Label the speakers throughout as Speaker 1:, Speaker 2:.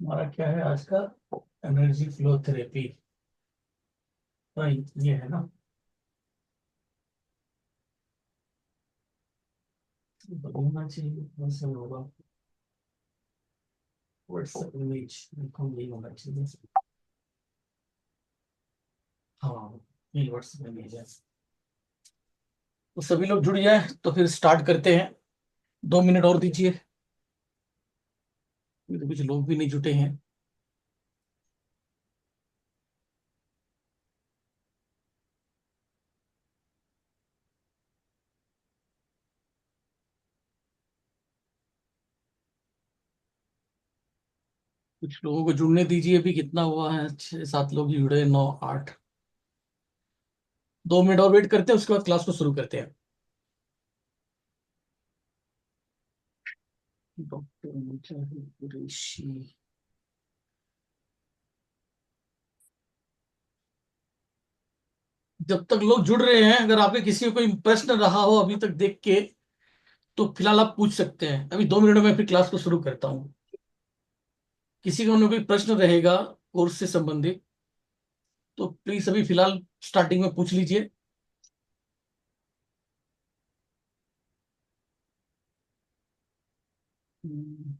Speaker 1: हमारा क्या है आज का? Energy flow therapy. राइट, ये है ना। होना चाहिए, वैसे होगा। व्हाट्सएप इमेज बिल्कुल नहीं होना चाहिए। हाँ, ये व्हाट्सएप इमेज है। तो सभी लोग जुड़ जाए तो फिर स्टार्ट करते हैं। 2 मिनट और दीजिए। अभी तो कुछ लोग भी नहीं जुटे हैं। कुछ लोगों को जुड़ने दीजिए। अभी कितना हुआ है? 6 7 लोग ही जुड़े, 9 8। 2 मिनट और वेट करते हैं, उसके बाद क्लास को शुरू करते हैं। डॉक्टर मुजाहिद कुरैशी। जब तक लोग जुड़ रहे हैं, अगर आपके किसी को कोई प्रश्न रहा हो अभी तक देख के, तो फिलहाल आप पूछ सकते हैं। अभी 2 मिनट में फिर क्लास को शुरू करता हूँ। किसी का कोई प्रश्न रहेगा कोर्स से संबंधित, तो प्लीज अभी फिलहाल स्टार्टिंग में पूछ लीजिए। हम्म,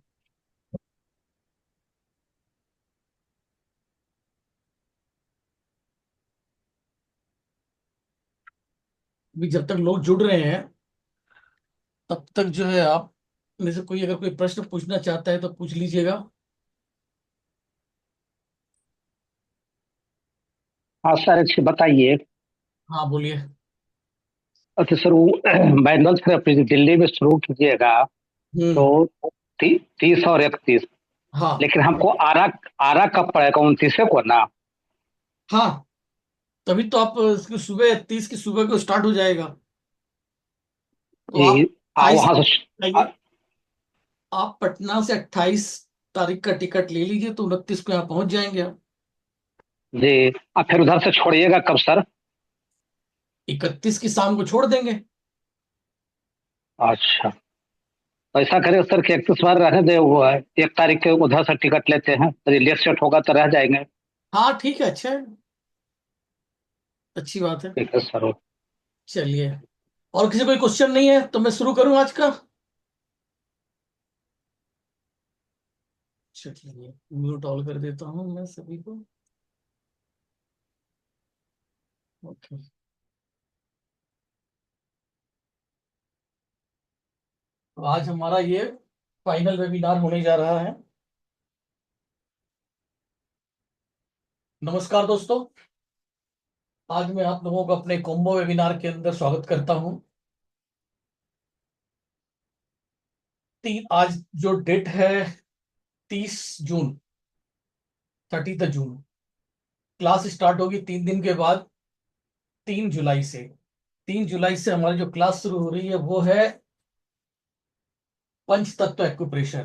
Speaker 1: अभी जब तक लोग जुड़ रहे हैं, तब तक जो है आप में से कोई अगर कोई प्रश्न पूछना चाहता है तो पूछ लीजिएगा।
Speaker 2: हाँ सर, अच्छी बताइए।
Speaker 1: हाँ, बोलिए।
Speaker 2: अच्छा सर, वो बैनल थेरेपी दिल्ली में शुरू कीजिएगा तो
Speaker 1: हम्म।
Speaker 2: 30 और 31।
Speaker 1: हाँ।
Speaker 2: लेकिन हमको आरा आरा कब पड़ेगा? 29 को ना?
Speaker 1: हाँ, तभी तो आप इसकी सुबह 30 की सुबह को स्टार्ट हो जाएगा। तो
Speaker 2: जी।
Speaker 1: आप 28
Speaker 2: वहां से आ,
Speaker 1: आइए। आप पटना से 28 तारीख का टिकट ले लीजिए, तो 29 को यहाँ पहुंच जाएंगे आप।
Speaker 2: जी। अब फिर उधर से छोड़िएगा कब सर?
Speaker 1: 31 की शाम को छोड़ देंगे।
Speaker 2: अच्छा, तो ऐसा करें सर कि 31 बार रहने दे, वो है 1 तारीख के उधर से टिकट लेते हैं, यदि लेट सेट होगा तो रह जाएंगे।
Speaker 1: हाँ, ठीक है, अच्छा है। अच्छी बात है।
Speaker 2: ठीक है सर।
Speaker 1: चलिए। और किसी कोई क्वेश्चन नहीं है तो मैं शुरू करूं आज का। चलिए, म्यूट ऑल कर देता हूं मैं सभी को। ओके। तो आज हमारा ये फाइनल वेबिनार होने जा रहा है। नमस्कार दोस्तों। आज मैं आप लोगों को अपने कॉम्बो वेबिनार के अंदर स्वागत करता हूं। आज जो डेट है, 30 जून, 30 जून। क्लास स्टार्ट होगी 3 दिन के बाद, 3 जुलाई से। 3 जुलाई से हमारी जो क्लास शुरू हो रही है वो है पंच तत्व एक्यूप्रेशर।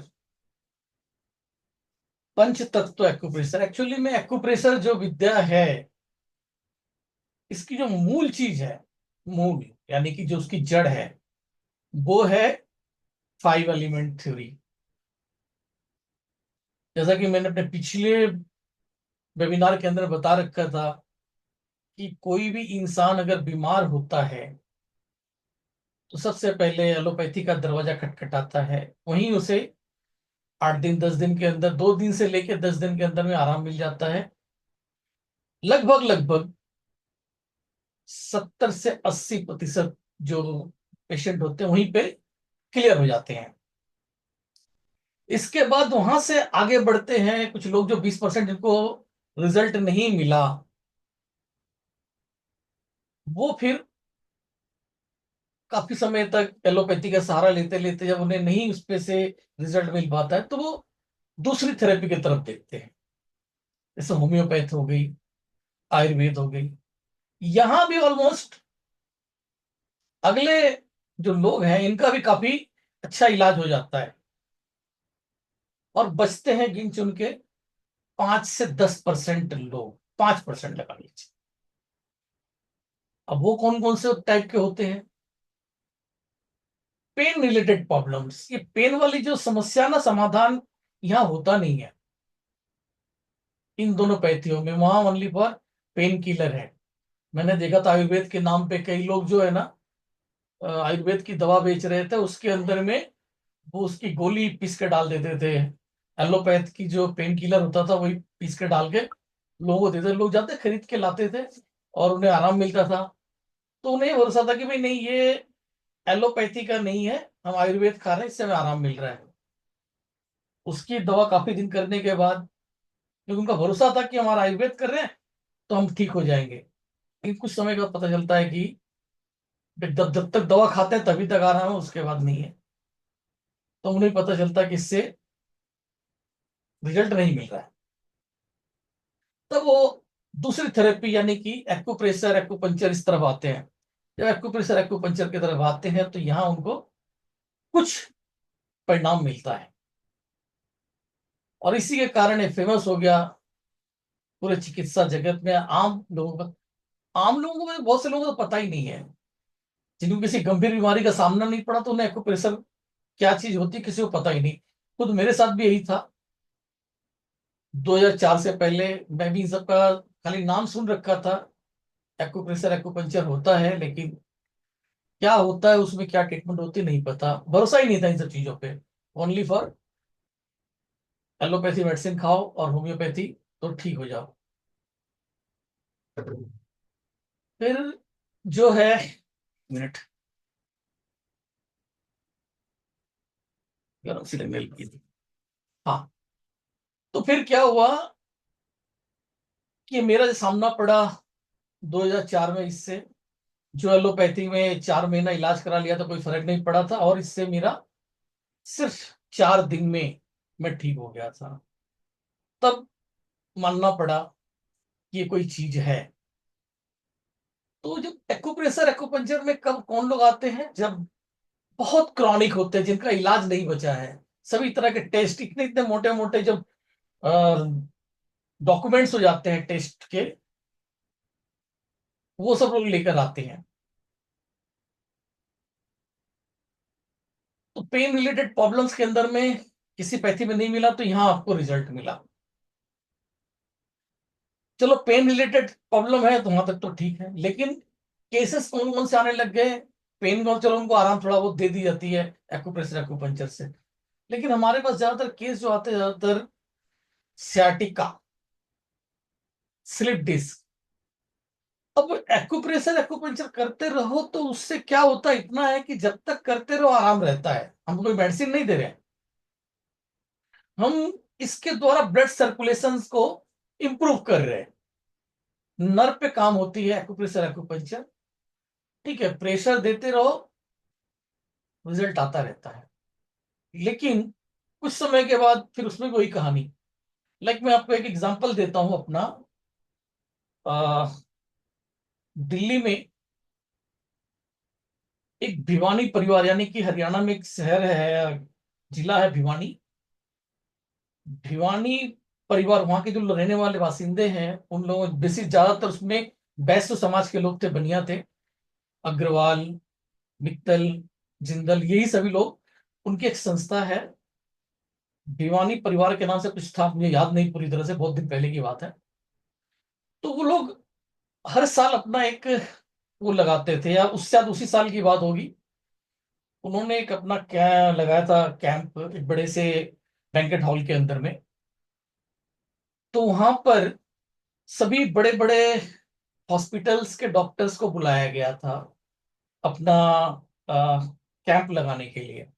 Speaker 1: पंच तत्व एक्यूप्रेशर एक्चुअली में एक्यूप्रेशर जो विद्या है, इसकी जो मूल चीज है, मूल यानी कि जो उसकी जड़ है, वो है 5 एलिमेंट थ्योरी। जैसा कि मैंने अपने पिछले वेबिनार के अंदर बता रखा था कि कोई भी इंसान अगर बीमार होता है, तो सबसे पहले एलोपैथी का दरवाजा खटखटाता है। वहीं उसे 8 दिन 10 दिन के अंदर, 2 दिन से लेकर 10 दिन के अंदर में आराम मिल जाता है। लगभग लगभग 70 से 80% जो पेशेंट होते हैं वहीं पे क्लियर हो जाते हैं। इसके बाद वहां से आगे बढ़ते हैं कुछ लोग, जो 20% जिनको रिजल्ट नहीं मिला, वो फिर काफी समय तक एलोपैथी का सहारा लेते लेते, जब उन्हें नहीं उस पे से रिजल्ट मिल पाता है, तो वो दूसरी थेरेपी की तरफ देखते हैं। जैसे होम्योपैथ हो गई, आयुर्वेद हो गई। यहां भी ऑलमोस्ट अगले जो लोग हैं, इनका भी काफी अच्छा इलाज हो जाता है। और बचते हैं गिन चुन के 5 से 10% लोग, 5% लगा लीजिए। अब वो कौन कौन से टाइप के होते हैं? पेन रिलेटेड प्रॉब्लम्स, ये पेन वाली जो समस्या ना, समाधान यहाँ होता नहीं है इन दोनों पैथियों में, वहां ओनली फॉर पेन किलर है। मैंने देखा था आयुर्वेद के नाम पे कई लोग जो है ना, आयुर्वेद की दवा बेच रहे थे, उसके अंदर में वो उसकी गोली पीस के डाल देते थे। एलोपैथ की जो पेन किलर होता था वही पीस के डाल के लोगों को देते, लोग जाते खरीद के लाते थे और उन्हें आराम मिलता था। तो उन्हें ये भरोसा था कि भाई नहीं, ये एलोपैथी का नहीं है, हम आयुर्वेद खा रहे हैं, इससे हमें आराम मिल रहा है। उसकी दवा काफी दिन करने के बाद, क्योंकि उनका भरोसा था कि हमारा आयुर्वेद कर रहे हैं तो हम ठीक हो जाएंगे, लेकिन कुछ समय के बाद पता चलता है कि जब जब तक दवा खाते हैं तभी तक आराम है, उसके बाद नहीं है। तो उन्हें पता चलता कि इससे रिजल्ट नहीं मिल रहा है। तब वो दूसरी थेरेपी यानी कि एक्यूप्रेशर, एक्यूपंचर इस तरफ आते हैं। जब एक्यूप्रेशर एक्यूपंचर की तरफ आते हैं तो यहाँ उनको कुछ परिणाम मिलता है, और इसी के कारण ये फेमस हो गया पूरे चिकित्सा जगत में। आम लोगों को, बहुत से लोगों को तो पता ही नहीं है, जिनको किसी गंभीर बीमारी का सामना नहीं पड़ा तो उन्हें एक्यूप्रेशर क्या चीज होती है किसी को पता ही नहीं। खुद मेरे साथ भी यही था। 2004 से पहले मैं भी इन सबका खाली नाम सुन रखा था, एक्यूप्रेशर एक्यूपंचर होता है, लेकिन क्या होता है उसमें, क्या ट्रीटमेंट होती है, नहीं पता, भरोसा ही नहीं था इन सब चीजों पे। ओनली फॉर एलोपैथी मेडिसिन खाओ और होम्योपैथी तो ठीक हो जाओ। फिर जो है, मिनट, गरम सिग्नल की, हाँ, तो फिर क्या हुआ कि मेरा जो सामना पड़ा 2004 में इससे, जो एलोपैथी में 4 महीना इलाज करा लिया था, कोई फर्क नहीं पड़ा था, और इससे मेरा सिर्फ 4 दिन में मैं ठीक हो गया था। तब मानना पड़ा कि ये कोई चीज है। तो जब एक्यूप्रेशर एक्यूपंचर में कब कौन लोग आते हैं, जब बहुत क्रॉनिक होते हैं, जिनका इलाज नहीं बचा है, सभी तरह के टेस्ट इतने इतने मोटे मोटे जब डॉक्यूमेंट्स हो जाते हैं टेस्ट के, वो सब लोग लेकर आते हैं। तो पेन रिलेटेड प्रॉब्लम्स के अंदर में किसी पैथी में नहीं मिला, तो यहां आपको रिजल्ट मिला। चलो पेन रिलेटेड प्रॉब्लम है तो वहां तक तो ठीक है, लेकिन केसेस कौन कौन से आने लग गए। पेन को चलो उनको आराम थोड़ा बहुत दे दी जाती है एक्यूप्रेशर एक्यूपंचर से, लेकिन हमारे पास ज्यादातर केस जो आते हैं, ज्यादातर सियाटिका, स्लिप डिस्क। अब एक्यूप्रेशर एक्यूपंचर करते रहो तो उससे क्या होता है, इतना है कि जब तक करते रहो आराम रहता है, हम कोई मेडिसिन नहीं दे रहे हैं, हम इसके द्वारा ब्लड सर्कुलेशन को इंप्रूव कर रहे हैं, नर्व पे काम होती है एक्यूप्रेशर एक्यूपंचर। ठीक है, प्रेशर देते रहो, रिजल्ट आता रहता है, लेकिन कुछ समय के बाद फिर उसमें वही कहानी। लाइक मैं आपको एक एग्जांपल देता हूं अपना। दिल्ली में एक भिवानी परिवार, यानी कि हरियाणा में एक शहर है, जिला है भिवानी। भिवानी परिवार, वहां के जो रहने वाले बासिंदे हैं, उन लोगों बेसिक ज्यादातर उसमें बैश्य समाज के लोग थे, बनिया थे, अग्रवाल, मित्तल, जिंदल, यही सभी लोग। उनकी एक संस्था है, भिवानी परिवार के नाम से कुछ था, मुझे याद नहीं पूरी तरह से, बहुत दिन पहले की बात है। तो वो लोग हर साल अपना एक वो लगाते थे, या उससे शायद उसी साल की बात होगी, उन्होंने एक अपना क्या लगाया था कैंप, एक बड़े से बैंकेट हॉल के अंदर में। तो वहां पर सभी बड़े बड़े हॉस्पिटल्स के डॉक्टर्स को बुलाया गया था अपना कैंप लगाने के लिए।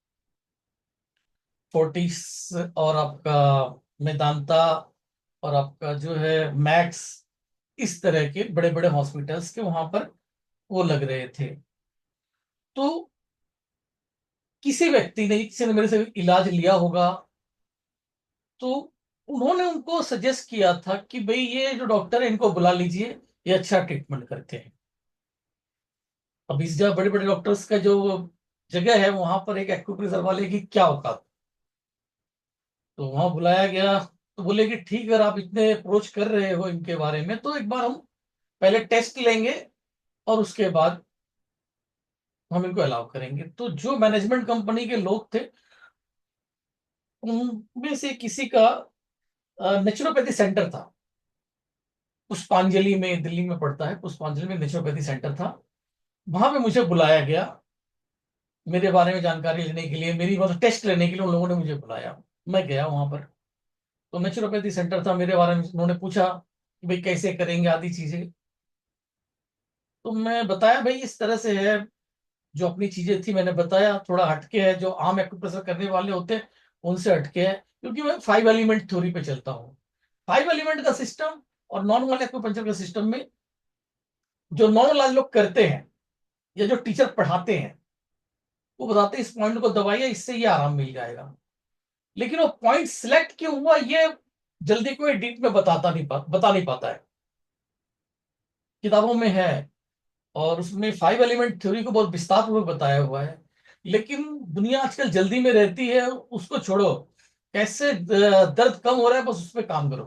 Speaker 1: फोर्टिस और आपका मेदांता और आपका जो है मैक्स, इस तरह के बड़े बड़े हॉस्पिटल्स के वहां पर वो लग रहे थे। तो किसी व्यक्ति ने, किसी ने मेरे से इलाज लिया होगा, तो उन्होंने उनको सजेस्ट किया था कि भाई ये जो डॉक्टर है इनको बुला लीजिए, ये अच्छा ट्रीटमेंट करते हैं। अब इस जगह बड़े बड़े डॉक्टर्स का जो जगह है, वहां पर एक एक्यूप्रेशर वाले की क्या औकात। तो वहां बुलाया गया, तो बोले कि ठीक है, अगर आप इतने अप्रोच कर रहे हो इनके बारे में, तो एक बार हम पहले टेस्ट लेंगे और उसके बाद हम इनको अलाउ करेंगे। तो जो मैनेजमेंट कंपनी के लोग थे, उनमें से किसी का नेचुरोपैथी सेंटर था, पुष्पांजलि में, दिल्ली में पड़ता है, पुष्पांजलि में नेचुरोपैथी सेंटर था। वहां पे मुझे बुलाया गया मेरे बारे में जानकारी लेने के लिए, मेरी मतलब टेस्ट लेने के लिए उन लोगों ने मुझे बुलाया। मैं गया वहां पर, तो नेचुरोपैथी सेंटर था, मेरे बारे में उन्होंने पूछा कि भाई कैसे करेंगे आदि चीजें। तो मैं बताया भाई इस तरह से है, जो अपनी चीजें थी मैंने बताया, थोड़ा हटके है, जो आम एक्यूप्रेशर करने वाले होते हैं उनसे हटके है, क्योंकि मैं 5 एलिमेंट थ्योरी पे चलता हूँ। 5 एलिमेंट का सिस्टम और नॉर्मल एक्यूपंक्चर के सिस्टम में, जो नॉर्मल आज लोग करते हैं या जो टीचर पढ़ाते हैं, वो बताते हैं इस पॉइंट को दबाइए, इससे ये आराम मिल जाएगा। लेकिन वो पॉइंट सिलेक्ट क्यों हुआ, ये जल्दी कोई डीप में बता नहीं पाता है। किताबों में है, और उसमें 5 एलिमेंट थ्योरी को बहुत विस्तार पूर्वक बताया हुआ है। लेकिन दुनिया आजकल जल्दी में रहती है, उसको छोड़ो, कैसे दर्द कम हो रहा है बस उस पर काम करो,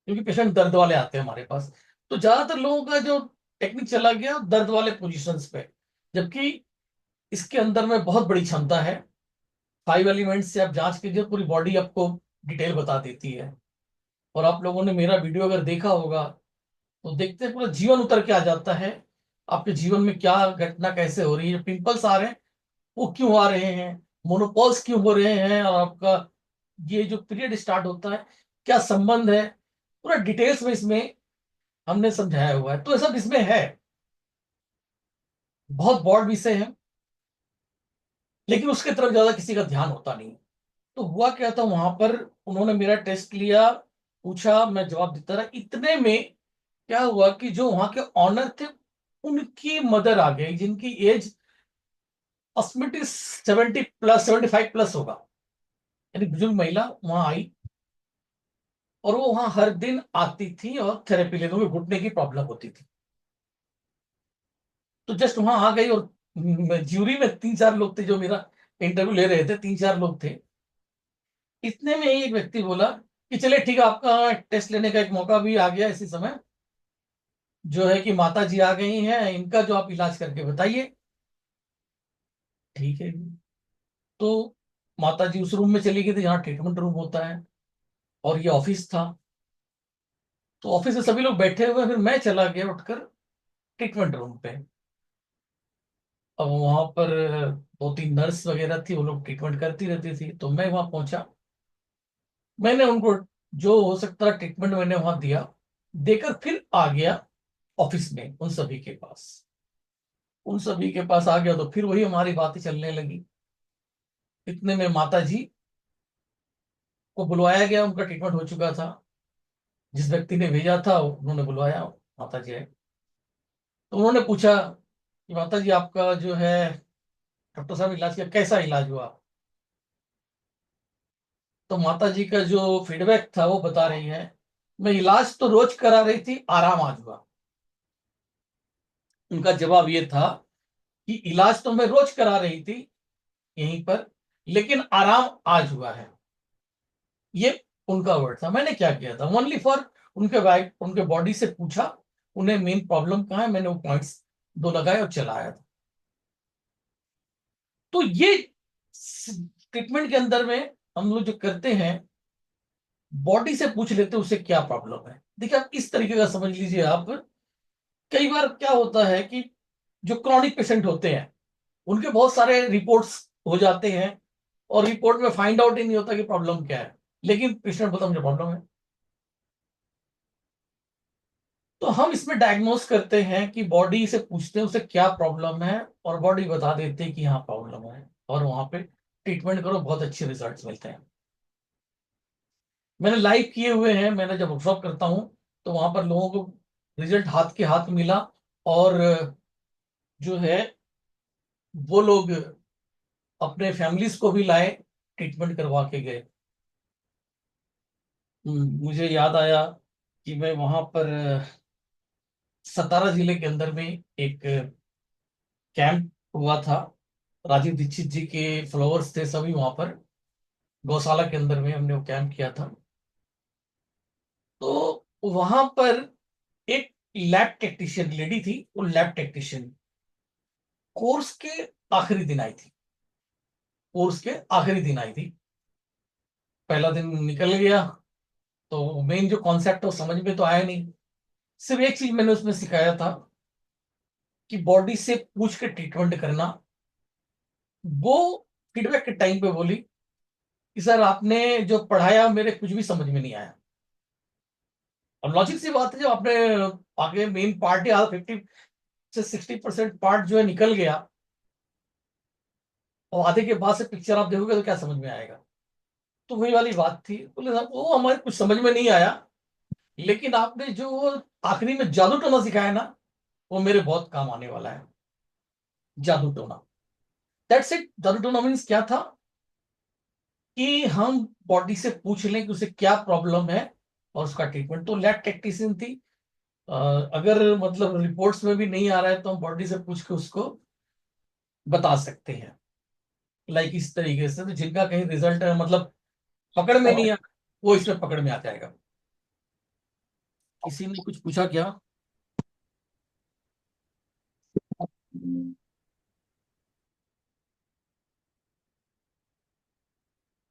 Speaker 1: क्योंकि पेशेंट दर्द वाले आते हैं हमारे पास। तो ज्यादातर लोगों का जो टेक्निक चला गया दर्द वाले पोजीशंस पे, जबकि इसके अंदर में बहुत बड़ी क्षमता है। 5 एलिमेंट से आप जांच कीजिए, पूरी बॉडी आपको डिटेल बता देती है। और आप लोगों ने मेरा वीडियो अगर देखा होगा, तो देखते हैं पूरा जीवन उतर के आ जाता है, आपके जीवन में क्या घटना कैसे हो रही है, पिंपल्स आ रहे हैं वो क्यों आ रहे हैं, मोनोपॉल्स क्यों हो रहे हैं, और आपका ये जो पीरियड स्टार्ट होता है क्या संबंध है, पूरा डिटेल्स में इसमें हमने समझाया हुआ है। तो ये सब इसमें है, बहुत ब्रॉड विषय है, लेकिन उसके तरफ ज्यादा किसी का ध्यान होता नहीं। तो हुआ क्या था वहां पर, उन्होंने मेरा टेस्ट लिया, पूछा, मैं जवाब देता रहा। इतने में क्या हुआ कि जो वहां के ऑनर थे, उनकी मदर आ गई, जिनकी एज अस्मिटी 70+, 75+ होगा, यानी बुजुर्ग महिला वहां आई। और वो वहां हर दिन आती थी और थेरेपी लेते हुए, घुटने की प्रॉब्लम होती थी। तो जस्ट वहां आ गई, और ज्यूरी में 3-4 लोग थे जो मेरा इंटरव्यू ले रहे थे, 3-4 लोग थे। इतने में ही एक व्यक्ति बोला कि चले ठीक है, आपका टेस्ट लेने का एक मौका भी आ गया इसी समय, जो है कि माता जी आ गई हैं, इनका जो आप इलाज करके बताइए। ठीक है। तो माता जी उस रूम में चली गई थी जहाँ ट्रीटमेंट रूम होता है, और ये ऑफिस था। तो ऑफिस में सभी लोग बैठे हुए हैं, फिर मैं चला गया उठकर ट्रीटमेंट रूम पे। अब वहां पर 2-3 नर्स वगैरह थी, वो लोग ट्रीटमेंट करती रहती थी। तो मैं वहां पहुंचा, मैंने उनको जो हो सकता है ट्रीटमेंट मैंने वहां दिया, देकर फिर आ गया ऑफिस में उन सभी के पास। उन सभी के पास आ गया तो फिर वही हमारी बातें चलने लगी। इतने में माता जी को बुलवाया गया, उनका ट्रीटमेंट हो चुका था, जिस व्यक्ति ने भेजा था उन्होंने बुलवाया, माता जी आए। तो उन्होंने पूछा कि माता जी आपका जो है, डॉक्टर साहब इलाज किया, कैसा इलाज हुआ। तो माता जी का जो फीडबैक था वो बता रही है, मैं इलाज तो रोज करा रही थी, आराम आज हुआ। उनका जवाब ये था कि इलाज तो मैं रोज करा रही थी यहीं पर, लेकिन आराम आज हुआ है। ये उनका वर्ड था। मैंने क्या किया था, ओनली फॉर उनके वाइफ, उनके बॉडी से पूछा उन्हें मेन प्रॉब्लम कहाँ है, मैंने वो पॉइंट्स 2 लगाए और चलाया था। तो ये ट्रीटमेंट के अंदर में हम लोग जो करते हैं, बॉडी से पूछ लेते हैं उसे क्या प्रॉब्लम है। देखिए आप इस तरीके का समझ लीजिए आप, कई बार क्या होता है कि जो क्रॉनिक पेशेंट होते हैं, उनके बहुत सारे रिपोर्ट्स हो जाते हैं, और रिपोर्ट में फाइंड आउट ही नहीं होता कि प्रॉब्लम क्या है, लेकिन पेशेंट बोलता मुझे प्रॉब्लम है। तो हम इसमें डायग्नोस करते हैं कि बॉडी से पूछते हैं उसे क्या प्रॉब्लम है, और बॉडी बता देते हैं कि हाँ प्रॉब्लम है, और वहां पे ट्रीटमेंट करो, बहुत अच्छे रिजल्ट्स मिलते हैं। मैंने लाइव किए हुए हैं, मैंने जब वर्कशॉप करता हूँ तो वहां पर लोगों को रिजल्ट हाथ के हाथ मिला, और जो है वो लोग अपने फैमिलीज को भी लाए, ट्रीटमेंट करवा के गए। मुझे याद आया कि मैं वहां पर सतारा जिले के अंदर में एक कैंप हुआ था, राजीव दीक्षित जी के फ्लावर्स थे सभी वहां पर, गौशाला के अंदर में हमने वो कैंप किया था। तो वहां पर एक लैब टेक्नीशियन लेडी थी, वो लैब टेक्नीशियन कोर्स के आखिरी दिन आई थी, कोर्स के आखिरी दिन आई थी। पहला दिन निकल गया, तो मेन जो कॉन्सेप्ट है वो समझ में तो आया नहीं। सिर्फ एक चीज मैंने उसमें सिखाया था कि बॉडी से पूछ के ट्रीटमेंट करना। वो फीडबैक के टाइम पे बोली कि सर आपने जो पढ़ाया मेरे कुछ भी समझ में नहीं आया। और लॉजिक सी बात है, जब आपने आगे मेन पार्ट ही 50 से 60% पार्ट जो है निकल गया, और आधे के बाद से पिक्चर आप देखोगे तो क्या समझ में आएगा। तो वही वाली बात थी, बोले साहब वो हमारे कुछ समझ में नहीं आया, लेकिन आपने जो आखिरी में जादू टोना सिखाया ना, वो मेरे बहुत काम आने वाला है। जादू टोना, दैट्स इट। जादू टोना मीन्स क्या था कि हम बॉडी से पूछ लें कि उसे क्या प्रॉब्लम है और उसका ट्रीटमेंट। तो लैब टेक्नीशियन थी। अगर मतलब रिपोर्ट्स में भी नहीं आ रहा है तो हम बॉडी से पूछ के उसको बता सकते हैं। लाइक इस तरीके से, तो जिनका कहीं रिजल्ट मतलब पकड़ में नहीं आ, वो इसमें पकड़ में आ जाएगा। किसी ने कुछ पूछा क्या?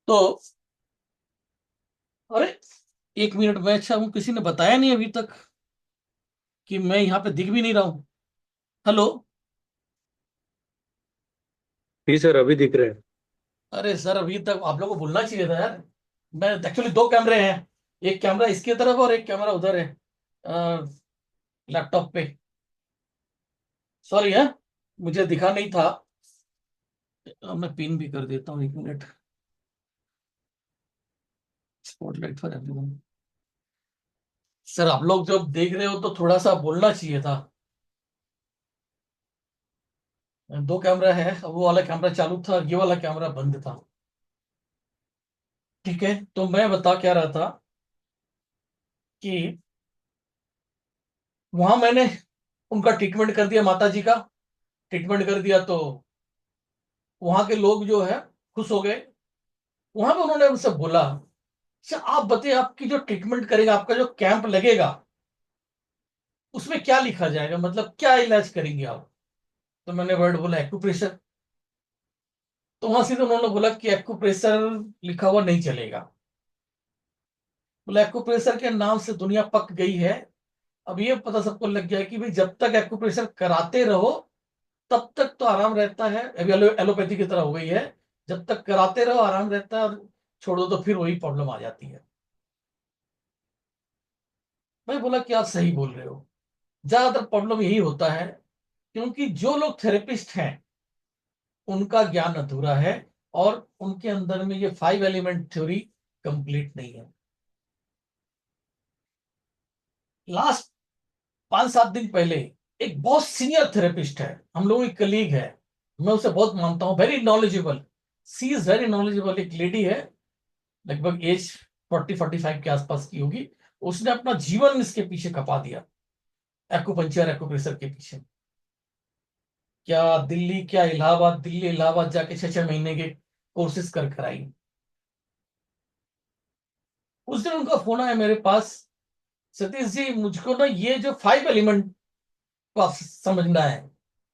Speaker 1: तो अरे, 1 मिनट में, अच्छा वो किसी ने बताया नहीं अभी तक कि मैं यहाँ पे दिख भी नहीं रहा हूँ। हेलो।
Speaker 3: जी सर, अभी दिख रहे हैं।
Speaker 1: अरे सर, अभी तक आप लोगों को बोलना चाहिए था यार। मैं एक्चुअली 2 कैमरे हैं, एक कैमरा इसकी तरफ और एक कैमरा उधर है लैपटॉप पे। सॉरी है, मुझे दिखा नहीं था। अब मैं पिन भी कर देता हूँ, 1 minute. Spotlight for everyone. Sir आप लोग जब देख रहे हो तो थोड़ा सा बोलना चाहिए था। 2 कैमरा है, वो वाला कैमरा चालू था, ये वाला कैमरा बंद था। ठीक है, तो मैं बता क्या रहा था कि वहां मैंने उनका ट्रीटमेंट कर दिया, माता जी का ट्रीटमेंट कर दिया, तो वहां के लोग जो है खुश हो गए। वहां पे उन्होंने उनसे बोला, अच्छा आप बताइए, आपकी जो ट्रीटमेंट करेगा, आपका जो कैंप लगेगा, उसमें क्या लिखा जाएगा, मतलब क्या इलाज करेंगे आप? तो मैंने वर्ड बोला एक्यूप्रेशर। तो वहां से तो उन्होंने बोला कि एक्यूप्रेशर लिखा हुआ नहीं चलेगा। बोला एक्यूप्रेशर के नाम से दुनिया पक गई है। अब ये पता सबको लग गया है कि भाई जब तक एक्यूप्रेशर कराते रहो तब तक तो आराम रहता है। अभी एलोपैथी की तरह हो गई है, जब तक कराते रहो आराम रहता है, और छोड़ दो तो फिर वही प्रॉब्लम आ जाती है। मैं बोला कि आप सही बोल रहे हो, ज्यादातर प्रॉब्लम यही होता है, क्योंकि जो लोग थेरेपिस्ट हैं उनका ज्ञान अधूरा है, और उनके अंदर में ये 5 एलिमेंट थ्योरी कंप्लीट नहीं है। लास्ट 5-7 दिन पहले एक बहुत सीनियर थेरेपिस्ट है, हम लोगों की कलीग है, मैं उसे बहुत मानता हूँ, very knowledgeable. She is very knowledgeable. एक लेडी है, लगभग एज 40-45 के आसपास की होगी। उसने अपना जीवन इसके पीछे खपा दिया, एक्यूपंक्चर एक्यूप्रेशर के पीछे। क्या दिल्ली, क्या इलाहाबाद, दिल्ली इलाहाबाद जाके 6-6 महीने के कोर्सेज कर कर आई। उस दिन उनका फोन आया मेरे पास, सतीश जी मुझको ना ये जो 5 एलिमेंट को आप समझना है।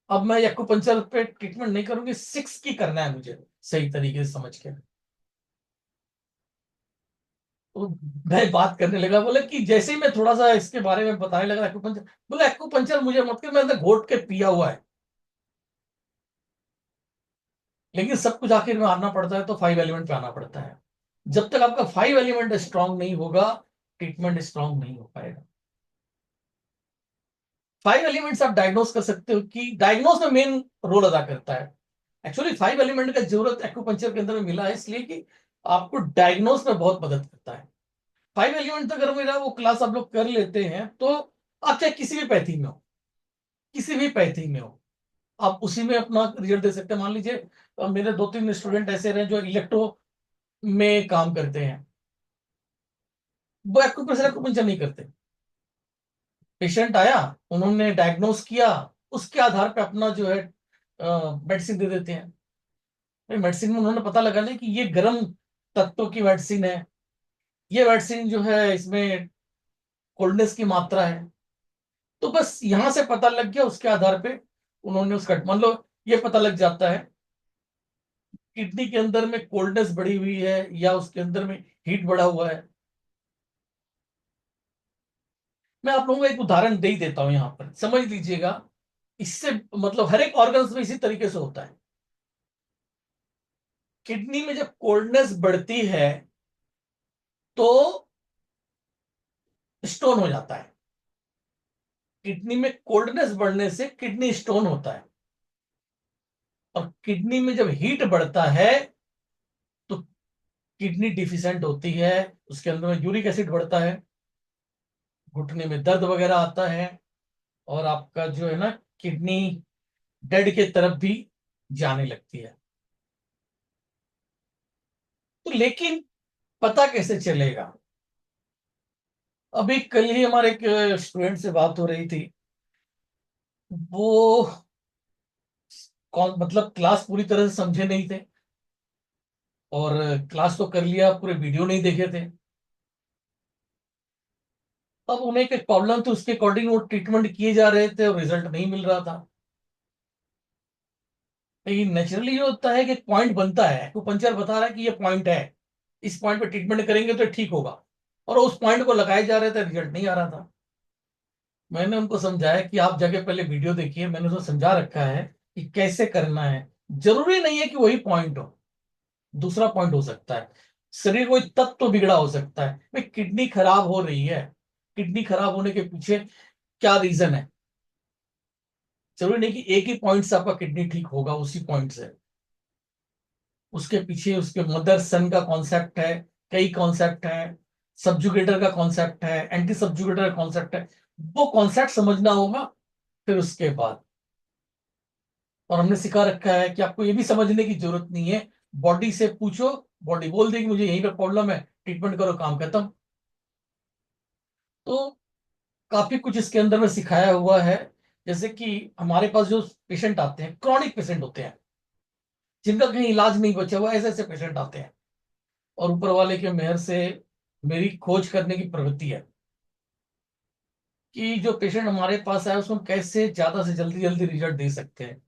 Speaker 1: अब मैं एक्यूपंक्चर पे ट्रीटमेंट नहीं करूंगी, 6 की करना है मुझे सही तरीके से समझ के। तो मैं बात करने लगा, बोले कि जैसे ही मैं थोड़ा सा इसके बारे में बताने लगा एक्यूपंक्चर, बोले एक्यूपंक्चर मुझे मत कर, मैं अंदर घोट के पिया हुआ है। लेकिन सब कुछ आखिर में आना पड़ता है तो 5 एलिमेंट पे आना पड़ता है। जब तक आपका 5 एलिमेंट स्ट्रांग नहीं होगा, ट्रीटमेंट स्ट्रांग नहीं हो पाएगा। 5 एलिमेंट्स आप डायग्नोस कर सकते हो कि डायग्नोस में मेन रोल अदा करता है। एक्चुअली 5 एलिमेंट का जरूरत एक्यूपंक्चर के अंदर में मिला है इसलिए कि आपको डायग्नोस में बहुत मदद करता है। 5 एलिमेंट तक अगर मेरा वो क्लास आप लोग कर लेते हैं तो आप चाहे किसी भी पैथी में हो, किसी भी पैथी में हो, आप उसी में अपना रिजल्ट दे सकते हैं। मान लीजिए मेरे 2-3 स्टूडेंट ऐसे रहे जो इलेक्ट्रो में काम करते हैं, वो एक्यूप्रेशर एक्यूपंक्चर नहीं करते। पेशेंट आया, उन्होंने डायग्नोस किया, उसके आधार पे अपना जो है मेडिसिन दे देते हैं। मेडिसिन में उन्होंने पता लगा लिया कि ये गर्म तत्वों की मेडिसिन है, ये मेडिसिन जो है इसमें कोल्डनेस की मात्रा है। तो बस यहां से पता लग गया, उसके आधार पे उन्होंने उसका मान लो ये पता लग जाता है किडनी के अंदर में कोल्डनेस बढ़ी हुई है या उसके अंदर में हीट बढ़ा हुआ है। मैं आप लोगों को एक उदाहरण दे ही देता हूं, यहां पर समझ लीजिएगा। इससे मतलब हर एक ऑर्गन्स में इसी तरीके से होता है। किडनी में जब कोल्डनेस बढ़ती है तो स्टोन हो जाता है। किडनी में कोल्डनेस बढ़ने से किडनी स्टोन होता है। और किडनी में जब हीट बढ़ता है तो किडनी डिफिशिएंट होती है, उसके अंदर में यूरिक एसिड बढ़ता है, घुटने में दर्द वगैरह आता है, और आपका जो है ना किडनी डेड के तरफ भी जाने लगती है। तो लेकिन पता कैसे चलेगा? अभी कल ही हमारे एक स्टूडेंट से बात हो रही थी। वो कौन मतलब क्लास पूरी तरह से समझे नहीं थे, और क्लास तो कर लिया, पूरे वीडियो नहीं देखे थे। अब उन्हें एक प्रॉब्लम थी, उसके अकॉर्डिंग वो ट्रीटमेंट किए जा रहे थे और रिजल्ट नहीं मिल रहा था। लेकिन नेचुरली ये होता है कि पॉइंट बनता है, एक्यूपंक्चर बता रहा है कि ये पॉइंट है, इस पॉइंट पे ट्रीटमेंट करेंगे तो ठीक होगा, और उस पॉइंट को लगाए जा रहे थे, रिजल्ट नहीं आ रहा था। मैंने उनको समझाया कि आप जाके पहले वीडियो देखिए, मैंने उसको समझा रखा है कि कैसे करना है। जरूरी नहीं है कि वही पॉइंट हो, दूसरा पॉइंट हो सकता है। शरीर कोई तत्व तो बिगड़ा हो सकता है। भाई किडनी खराब हो रही है, किडनी खराब होने के पीछे क्या रीजन है? जरूरी नहीं कि एक ही पॉइंट से आपका किडनी ठीक होगा, उसी पॉइंट से। उसके पीछे उसके मदर सन का कॉन्सेप्ट है, कई कॉन्सेप्ट है, सब्जुगेटर का कॉन्सेप्ट है, एंटी सब्जुगेटर का कॉन्सेप्ट है। वो कॉन्सेप्ट समझना होगा फिर उसके बाद। और हमने सिखा रखा है कि आपको ये भी समझने की जरूरत नहीं है, बॉडी से पूछो, बॉडी बोल देगी मुझे यहीं पे प्रॉब्लम है, ट्रीटमेंट करो, काम खत्म। तो काफी कुछ इसके अंदर में सिखाया हुआ है। जैसे कि हमारे पास जो पेशेंट आते हैं, क्रॉनिक पेशेंट होते हैं, जिनका कहीं इलाज नहीं बचा हुआ, ऐसे ऐसे पेशेंट आते हैं। और ऊपर वाले के मेहर से मेरी खोज करने की प्रवृत्ति है कि जो पेशेंट हमारे पास आए उसको हम कैसे ज्यादा से जल्दी जल्दी रिजल्ट दे सकते हैं।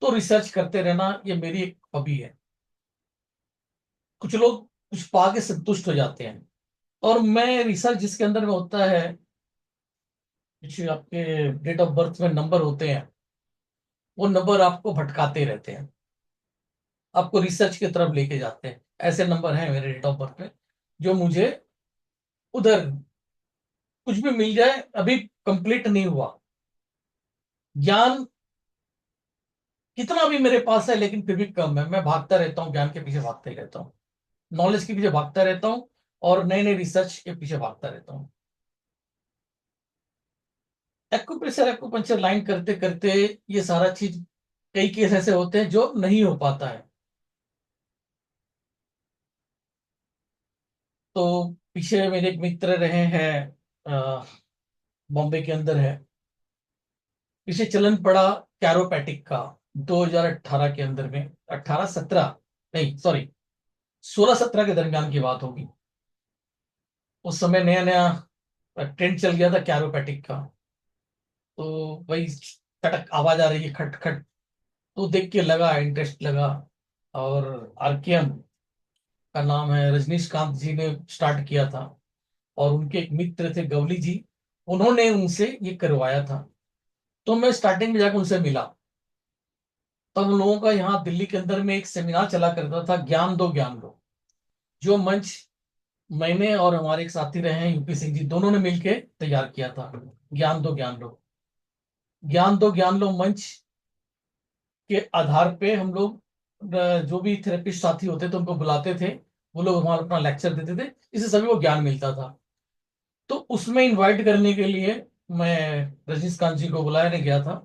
Speaker 1: तो रिसर्च करते रहना ये मेरी एक हॉबी है। कुछ लोग कुछ पा के संतुष्ट हो जाते हैं, और मैं रिसर्च जिसके अंदर में होता है, कुछ आपके डेट ऑफ बर्थ में नंबर होते हैं, वो नंबर आपको भटकाते रहते हैं, आपको रिसर्च की तरफ लेके जाते हैं। ऐसे नंबर हैं मेरे डेट ऑफ बर्थ में जो मुझे उधर कुछ भी मिल जाए, अभी कंप्लीट नहीं हुआ ज्ञान, कितना भी मेरे पास है लेकिन फिर भी कम है। मैं भागता रहता हूँ, ज्ञान के पीछे भागता ही रहता हूँ, नॉलेज के पीछे भागता रहता हूँ, और नए नए रिसर्च के पीछे भागता रहता हूँ। एक्यूप्रेशर एक्यूपंक्चर लाइन करते करते ये सारा चीज, कई केस ऐसे होते हैं जो नहीं हो पाता है। तो पीछे मेरे एक मित्र रहे हैं, अ, बॉम्बे के अंदर है, पीछे चलन पड़ा कैरोपैटिक का 2018 के अंदर में, 18-17, नहीं सॉरी 16-17 के दरमियान की बात होगी। उस समय नया नया ट्रेंड चल गया था कैरोपैटिक का। तो वही कटक आवाज आ रही है, खट खट, तो देख के लगा, इंटरेस्ट लगा। और आरकेएम का नाम है, रजनीशकांत जी ने स्टार्ट किया था, और उनके एक मित्र थे गवली जी, उन्होंने उनसे ये करवाया था। तो मैं स्टार्टिंग में जाकर उनसे मिला। तब उन लोगों का यहाँ दिल्ली के अंदर में एक सेमिनार चला करता था, ज्ञान दो ज्ञान लो, जो मंच मैंने और हमारे एक साथी रहे हैं यूपी सिंह जी, दोनों ने मिलके तैयार किया था। ज्ञान दो ज्ञान लो, ज्ञान दो ज्ञान लो मंच के आधार पे हम लोग जो भी थेरेपिस्ट साथी होते थे उनको बुलाते थे, वो लोग हमारा अपना लेक्चर देते थे, इससे सभी को ज्ञान मिलता था। तो उसमें इनवाइट करने के लिए मैं रजनीकांत जी को बुलाने गया था।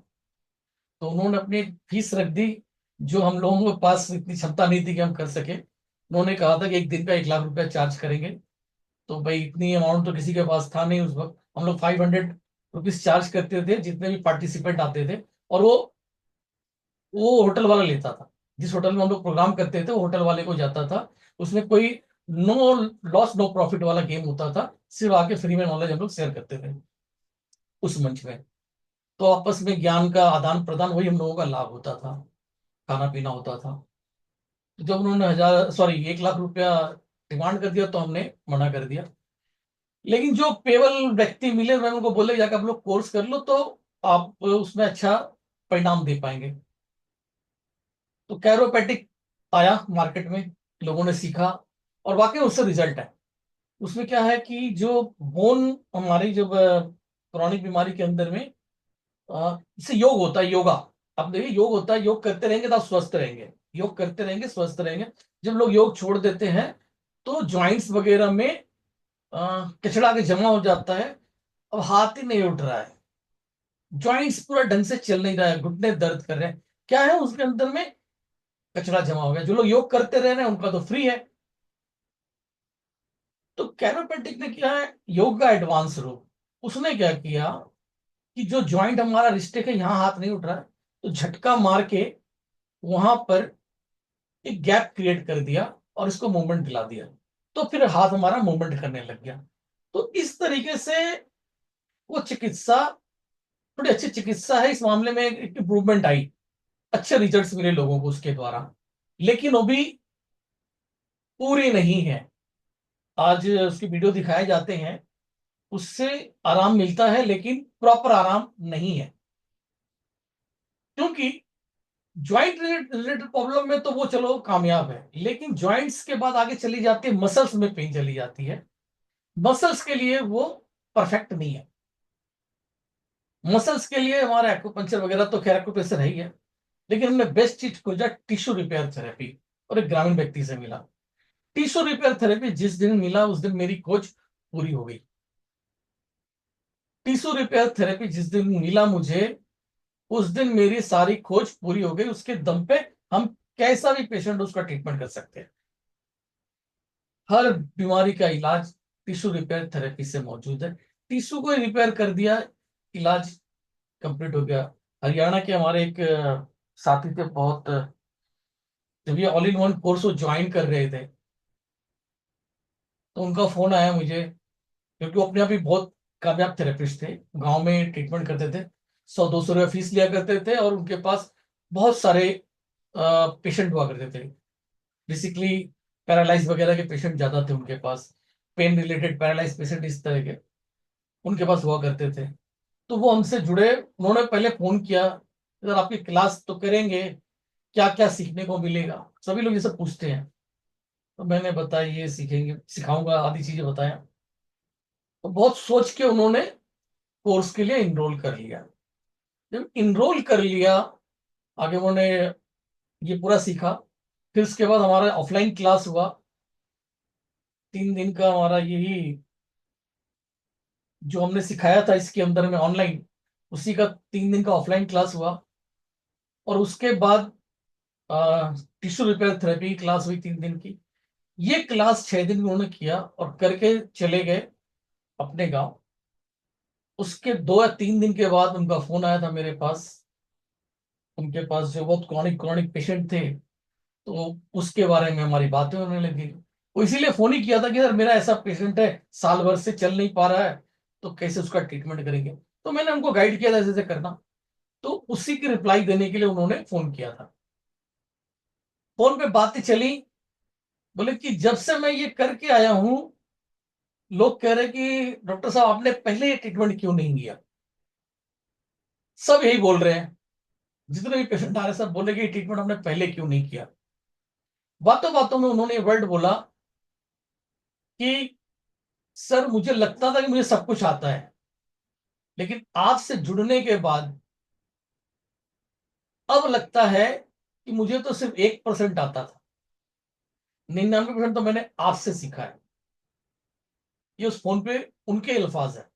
Speaker 1: तो उन्होंने अपनी एक फीस रख दी, जो हम लोगों के पास इतनी क्षमता नहीं थी कि हम कर सके। उन्होंने कहा था कि एक दिन का 1 लाख रुपया चार्ज करेंगे। तो भाई इतनी अमाउंट तो किसी के पास था नहीं उस वक्त। हम लोग 500 रुपीज चार्ज करते थे जितने भी पार्टिसिपेंट आते थे, और वो होटल वाला लेता था। जिस होटल में हम लोग प्रोग्राम करते थे वो होटल वाले को जाता था। उसमें कोई नो लॉस नो प्रॉफिट वाला गेम होता था, सिर्फ आके फ्री में नॉलेज हम लोग शेयर करते थे उस मंच में। तो आपस में ज्ञान का आदान प्रदान, वही हम लोगों का लाभ होता था। खाना पीना होता था। तो जब उन्होंने 1 लाख रुपया डिमांड कर दिया तो हमने मना कर दिया। लेकिन जो पेबल व्यक्ति मिले, मैंने उनको बोले जाकर आप लोग कोर्स कर लो तो आप उसमें अच्छा परिणाम दे पाएंगे। तो कैरोपैटिक आया मार्केट में, लोगों ने सीखा और वाकई उससे रिजल्ट है। उसमें क्या है कि जो बोन हमारी जब क्रॉनिक बीमारी के अंदर में इससे योग होता है, योगा। अब देखिए योग होता है, योग करते रहेंगे तो आप स्वस्थ रहेंगे, योग करते रहेंगे स्वस्थ रहेंगे। जब लोग योग छोड़ देते हैं तो जॉइंट्स वगैरह में कचड़ा के जमा हो जाता है। अब हाथ ही नहीं उठ रहा है, जॉइंट्स पूरा ढंग से चल नहीं रहा है, घुटने दर्द कर रहे हैं। क्या है उसके अंदर में? कचरा जमा हो गया। जो लोग योग करते रह रहे हैं उनका तो फ्री है। तो कैरोपैटिक ने किया है योग का एडवांस रूप। उसने क्या किया कि जो जॉइंट हमारा रिस्टे के यहाँ हाथ नहीं उठ रहा है, तो झटका मार के वहां पर एक गैप क्रिएट कर दिया और इसको मूवमेंट दिला दिया। तो फिर हाथ हमारा मूवमेंट करने लग गया। तो इस तरीके से वो चिकित्सा थोड़ी अच्छी चिकित्सा है। इस मामले में एक इंप्रूवमेंट आई, अच्छे रिजल्ट्स मिले लोगों को उसके द्वारा, लेकिन वो भी पूरी नहीं है। आज उसकी वीडियो दिखाए जाते हैं, उससे आराम मिलता है लेकिन प्रॉपर आराम नहीं है। क्योंकि ज्वाइंट रिलेटेड प्रॉब्लम में तो वो चलो कामयाब है, लेकिन ज्वाइंट्स के बाद आगे चली जाती है, मसल्स में पेन चली जाती है। मसल्स के लिए वो परफेक्ट नहीं है। मसल्स के लिए हमारा एक्यूपंक्चर वगैरह तो खैर एक्यूप्रेशर है ही है, लेकिन हमने बेस्ट चीज खोजा टिश्यू रिपेयर थेरेपी। और एक ग्रामीण व्यक्ति से मिला। टिश्यू रिपेयर थेरेपी जिस दिन मिला उस दिन मेरी खोज पूरी हो गई। टिश्यू रिपेयर थेरेपी जिस दिन मिला मुझे, उस दिन मेरी सारी खोज पूरी हो गई। उसके दम पे हम कैसा भी पेशेंट उसका ट्रीटमेंट कर सकते हैं। हर बीमारी का इलाज टिश्यू रिपेयर थेरेपी से मौजूद है। टिश्यू को रिपेयर कर दिया, इलाज कंप्लीट हो गया। हरियाणा के हमारे एक साथी थे बहुत, जब ये ऑल इन वन कोर्स वो ज्वाइन कर रहे थे तो उनका फोन आया मुझे, क्योंकि वो अपने आप ही बहुत कामयाब थेरेपिस्ट थे। गांव में ट्रीटमेंट करते थे, 100-200 रुपया फीस लिया करते थे और उनके पास बहुत सारे पेशेंट हुआ करते थे। बेसिकली पैरालाइज वगैरह के पेशेंट ज्यादा थे उनके पास, पेन रिलेटेड पैरालाइज पेशेंट इस तरह के उनके पास हुआ करते थे। तो वो हमसे जुड़े, उन्होंने पहले फोन किया, अगर आपकी क्लास तो करेंगे, क्या क्या सीखने को मिलेगा, सभी लोग ये सब पूछते हैं। तो मैंने बताया ये सीखेंगे, सिखाऊंगा, आदि चीजें बताया। तो बहुत सोच के उन्होंने कोर्स के लिए इनरोल कर लिया। जब इनरोल कर लिया, आगे उन्होंने ये पूरा सीखा। फिर उसके बाद हमारा ऑफलाइन क्लास हुआ, 3 दिन का हमारा यही जो हमने सिखाया था इसके अंदर में ऑनलाइन, उसी का 3 दिन का ऑफलाइन क्लास हुआ। और उसके बाद टिश्यू रिपेयर थेरेपी की क्लास हुई 3 दिन की। ये क्लास 6 दिन में उन्होंने किया और करके चले गए अपने गांव। उसके 2 या 3 दिन के बाद उनका फोन आया था मेरे पास। उनके पास जो बहुत क्रॉनिक क्रॉनिक पेशेंट थे, तो उसके बारे में हमारी बातें होने लगी। वो इसीलिए फोन ही किया था कि यार मेरा ऐसा पेशेंट है, साल भर से चल नहीं पा रहा है, तो कैसे उसका ट्रीटमेंट करेंगे। तो मैंने उनको गाइड किया था ऐसे ऐसे करना। तो उसी की रिप्लाई देने के लिए उन्होंने फोन किया था। फोन पे बातें चली, बोले कि जब से मैं ये करके आया हूं, लोग कह रहे कि डॉक्टर साहब आपने पहले ये ट्रीटमेंट क्यों नहीं किया। सब यही बोल रहे हैं, जितने भी पेशेंट आ रहे हैं सब बोले कि ट्रीटमेंट हमने पहले क्यों नहीं किया। बातों बातों में उन्होंने वर्ड बोला कि सर मुझे लगता था कि मुझे सब कुछ आता है, लेकिन आपसे जुड़ने के बाद अब लगता है कि मुझे तो सिर्फ 1% आता था, 99% तो मैंने आपसे सीखा है। ये उस फोन पे उनके अल्फाज है।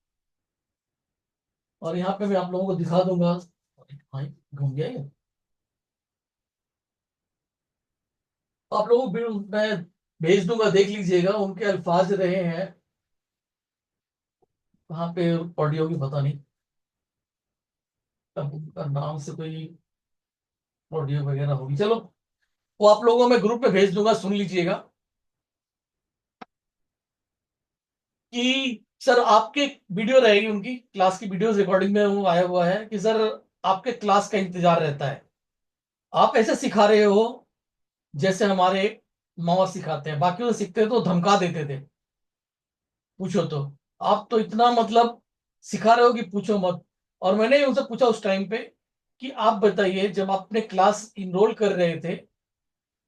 Speaker 1: और यहाँ पे मैं आप लोगों को दिखा दूंगा। हाँ, घूम गया ये। तो आप लोगों को मैं भेज दूंगा, देख लीजिएगा, उनके अल्फाज रहे हैं। वहां पे ऑडियो की पता नहीं, अब उनका नाम से कोई ऑडियो वगैरह होगी, चलो वो आप लोगों को मैं ग्रुप में भेज दूंगा, सुन लीजिएगा। कि सर आपके वीडियो रहेगी, उनकी क्लास की वीडियो रिकॉर्डिंग में वो आया हुआ है कि सर आपके क्लास का इंतजार रहता है, आप ऐसे सिखा रहे हो जैसे हमारे मामा सिखाते हैं, बाकी वो सीखते तो धमका देते थे, पूछो तो। आप तो इतना मतलब सिखा रहे हो कि पूछो मत। और मैंने उनसे पूछा उस टाइम पे कि आप बताइए, जब आप अपने क्लास इनरोल कर रहे थे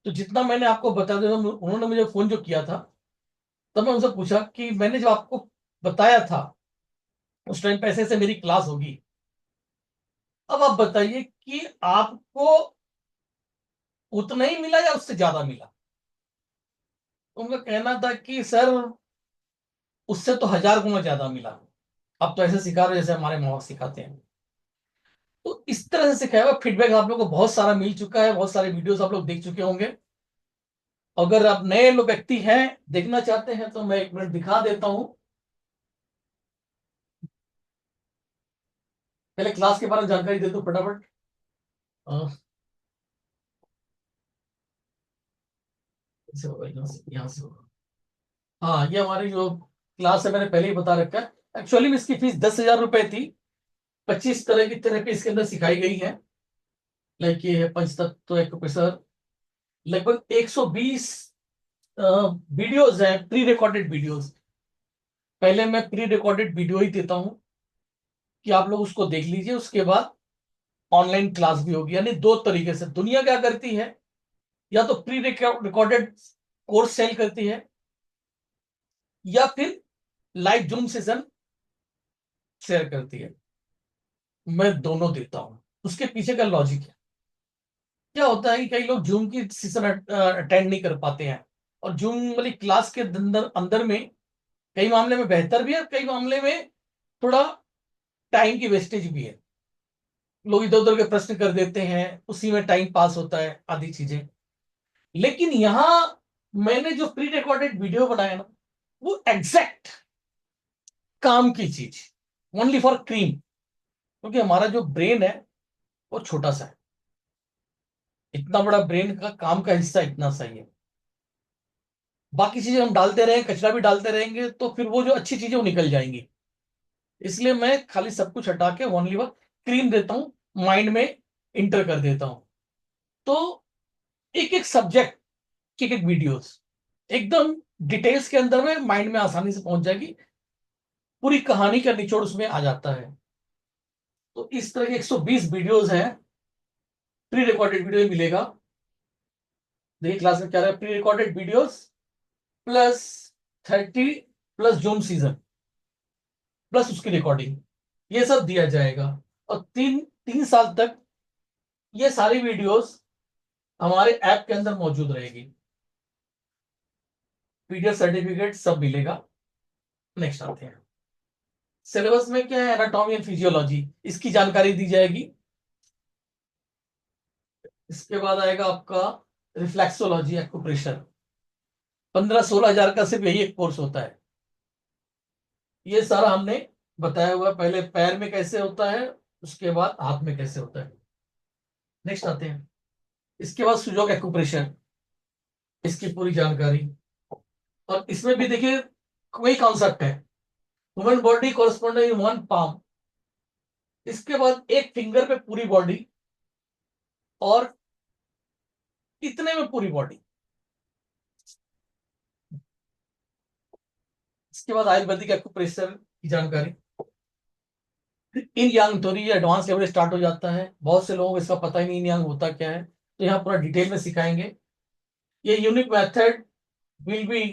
Speaker 1: तो जितना मैंने आपको बता दिया, उन्होंने मुझे फोन जो किया था, तब मैं उनसे पूछा कि मैंने जो आपको बताया था उस टाइम पे ऐसे ऐसे मेरी क्लास होगी, अब आप बताइए कि आपको उतना ही मिला या उससे ज्यादा मिला। उनका कहना था कि सर उससे तो 1000 गुना ज्यादा मिला, आप तो ऐसे सिखा रहे हो जैसे हमारे माँ बाप सिखाते हैं। तो इस तरह से सिखाया हुआ फीडबैक आप लोग को बहुत सारा मिल चुका है, बहुत सारे वीडियोस आप लोग देख चुके होंगे। अगर आप नए लोग व्यक्ति हैं, देखना चाहते हैं, तो मैं 1 मिनट दिखा देता हूं। पहले क्लास के बारे में जानकारी दे दूं फटाफट। अ, से होगा, यहाँ से होगा। हाँ, ये हमारी जो क्लास है मैंने पहले ही बता रखा है। एक्चुअली में इसकी फीस 10,000 रुपए थी। 25 तरह की थेरेपी इसके अंदर सिखाई गई है। लाइक ये है पंचतत्व एक्यूप्रेशर। लगभग 120 वीडियोज हैं, प्री रिकॉर्डेड वीडियोज। पहले मैं प्री रिकॉर्डेड वीडियो ही देता हूं कि आप लोग उसको देख लीजिए, उसके बाद ऑनलाइन क्लास भी होगी। यानी दो तरीके से दुनिया क्या करती है, या तो प्री रिकॉर्डेड कोर्स सेल करती है, या फिर लाइव जूम सेशन शेयर करती है। मैं दोनों देता हूं। उसके पीछे का लॉजिक है, क्या होता है कि कई लोग जूम की सेशन अटेंड नहीं कर पाते हैं, और जूम वाली क्लास के अंदर अंदर में कई मामले में बेहतर भी है, कई मामले में थोड़ा टाइम की वेस्टेज भी है। लोग इधर उधर के प्रश्न कर देते हैं, उसी में टाइम पास होता है, आदि चीजें। लेकिन यहां मैंने जो प्री रिकॉर्डेड वीडियो बनाया ना, वो एग्जैक्ट काम की चीज, ओनली फॉर क्रीम। क्योंकि हमारा जो ब्रेन है वो छोटा सा है, इतना बड़ा ब्रेन का काम का हिस्सा इतना सा ही है। बाकी चीजें हम डालते रहें, कचरा भी डालते रहेंगे, तो फिर वो जो अच्छी चीजें वो निकल जाएंगी। इसलिए मैं खाली सब कुछ हटा के ओनली वर्क क्रीम देता हूं, माइंड में इंटर कर देता हूं। तो एक एक सब्जेक्ट, एक एक वीडियोस एकदम डिटेल्स के अंदर में माइंड में आसानी से पहुंच जाएगी। पूरी कहानी का निचोड़ उसमें आ जाता है। तो इस तरह के 120 वीडियोस हैं, प्री रिकॉर्डेड वीडियो मिलेगा। देखिए क्लास में क्या रहा है, pre recorded videos plus 30 plus zoom season plus उसकी रिकॉर्डिंग, ये सब दिया जाएगा। और 3 3 साल तक ये सारी वीडियोस हमारे ऐप के अंदर मौजूद रहेगी। पीडीएफ सर्टिफिकेट सब मिलेगा। नेक्स्ट आते हैं। सिलेबस में क्या है, एनाटॉमी एंड फिजियोलॉजी, इसकी जानकारी दी जाएगी। इसके बाद आएगा आपका रिफ्लेक्सोलॉजी, एक्यूप्रेशर। 15-16 हजार का सिर्फ यही एक कोर्स होता है। ये सारा हमने बताया हुआ है, पहले पैर में कैसे होता है, उसके बाद हाथ में कैसे होता है। नेक्स्ट आते हैं। इसके बाद सुजोग एक्यूप्रेशर, इसकी पूरी जानकारी। और इसमें भी देखिए वही कॉन्सेप्ट है, human body corresponding in one palm. इसके बाद एक फिंगर पे पूरी बॉडी, और इतने में पूरी बॉडी। इसके बाद आयुर्वेदिक एक्यूप्रेशर की जानकारी। इन यांग थ्योरी एडवांस लेवल स्टार्ट हो जाता है। बहुत से लोगों को इसका पता ही नहीं इन यांग होता क्या है, तो यहाँ पूरा डिटेल में सिखाएंगे। ये unique method will be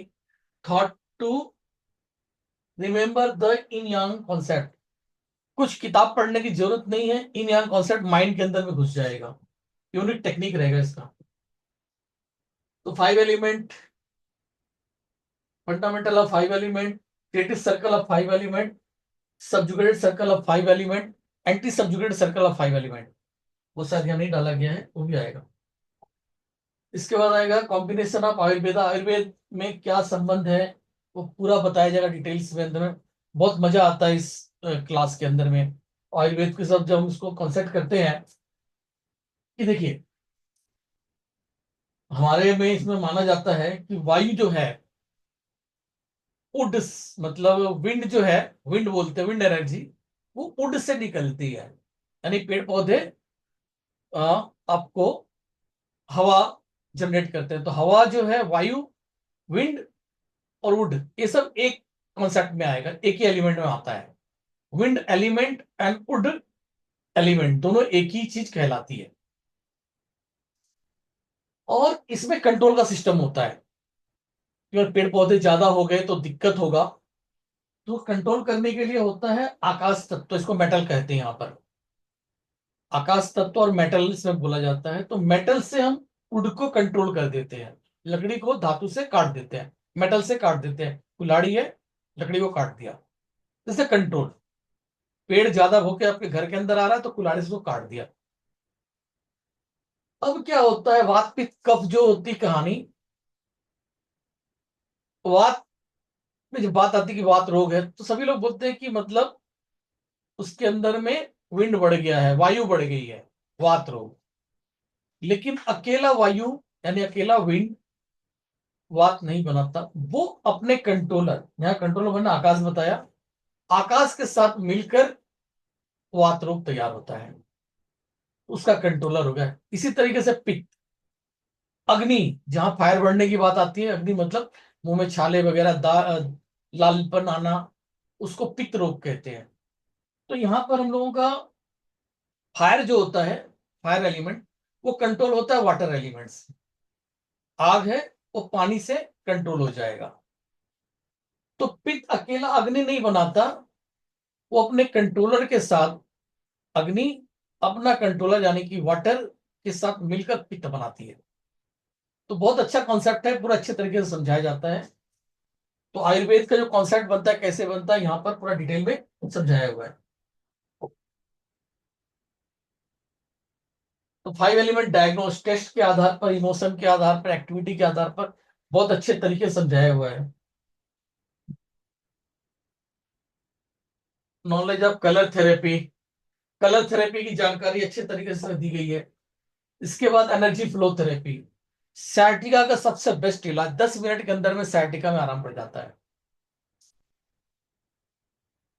Speaker 1: thought to remember the yin yang concept. कुछ किताब पढ़ने की जरूरत नहीं है, इन यांग कॉन्सेप्ट माइंड के अंदर में घुस जाएगा। यूनिक टेक्निक रहेगा इसका। तो 5 element, fundamental of 5 element, creative circle of 5 element, सबजुगेटेड circle of 5 element, anti सबजुगेटेड circle of 5 element. वो शायद यहाँ नहीं डाला गया है, वो भी आएगा। इसके बाद आएगा कॉम्बिनेशन ऑफ आयुर्वेदा, आयुर्वेद में क्या संबंध है, वो पूरा बताया जाएगा डिटेल्स में अंदर में। बहुत मजा आता है इस क्लास के अंदर में। आयुर्वेद के सब जब हम इसको कॉन्सेप्ट करते हैं कि देखिए, हमारे में इसमें माना जाता है कि वायु जो है, उड, मतलब विंड जो है, विंड बोलते हैं विंड एनर्जी, वो उड से निकलती है। यानी पेड़ पौधे आपको हवा जनरेट करते हैं। तो हवा जो है, वायु, विंड और वुड, ये सब एक कॉन्सेप्ट में आएगा, एक ही एलिमेंट में आता है। Wind element and would element दोनों एक ही चीज कहलाती है। और इसमें कंट्रोल का सिस्टम होता है कि अगर पेड़ पौधे ज्यादा हो गए तो दिक्कत होगा, तो कंट्रोल करने के लिए होता है आकाश तत्व, इसको मेटल कहते हैं यहाँ पर। आकाश तत्व और मेटल इसमें बोला जाता है। तो मेटल से हम वुड को कंट्रोल कर देते हैं, लकड़ी को धातु से काट देते हैं, मेटल से काट देते हैं। कुल्हाड़ी है, लकड़ी को काट दिया, जैसे कंट्रोल। पेड़ ज्यादा होके आपके घर के अंदर आ रहा है तो कुल्हाड़ी से उसको काट दिया। अब क्या होता है, वात पित्त कफ जो होती कहानी, वात में जब बात आती है कि वात रोग है, तो सभी लोग बोलते हैं कि मतलब उसके अंदर में विंड बढ़ गया है, वायु बढ़ गई है, वात रोग। लेकिन अकेला वायु यानी अकेला विंड वात नहीं बनाता, वो अपने कंट्रोलर, यहाँ कंट्रोलर मैंने आकाश बताया, आकाश के साथ मिलकर वात रोग तैयार होता है, उसका कंट्रोलर हो गया। इसी तरीके से पित्त, अग्नि, जहां फायर बढ़ने की बात आती है, अग्नि मतलब मुंह में छाले वगैरह, लालपन आना, उसको पित्त रोग कहते हैं। तो यहां पर हम लोगों का फायर जो होता है, फायर एलिमेंट, वो कंट्रोल होता है वाटर एलिमेंट से। आग है, वो पानी से कंट्रोल हो जाएगा। तो पित्त अकेला अग्नि नहीं बनाता, वो अपने कंट्रोलर के साथ, अग्नि अपना कंट्रोलर यानी कि वाटर के साथ मिलकर पित्त बनाती है। तो बहुत अच्छा कॉन्सेप्ट है, पूरा अच्छे तरीके से समझाया जाता है। तो आयुर्वेद का जो कॉन्सेप्ट बनता है, कैसे बनता है, यहाँ पर पूरा डिटेल में समझाया हुआ है। तो 5 एलिमेंट डायग्नोस टेस्ट के आधार पर, इमोशन के आधार पर, एक्टिविटी के आधार पर बहुत अच्छे तरीके से समझाया हुआ है। Knowledge of colour therapy, colour therapy की जानकारी अच्छे तरीके से दी गई है। इसके बाद एनर्जी फ्लो थेरेपी, सciatica का सबसे बेस्ट इलाज, 10 मिनट के अंदर में sciatica में आराम पड़ जाता है।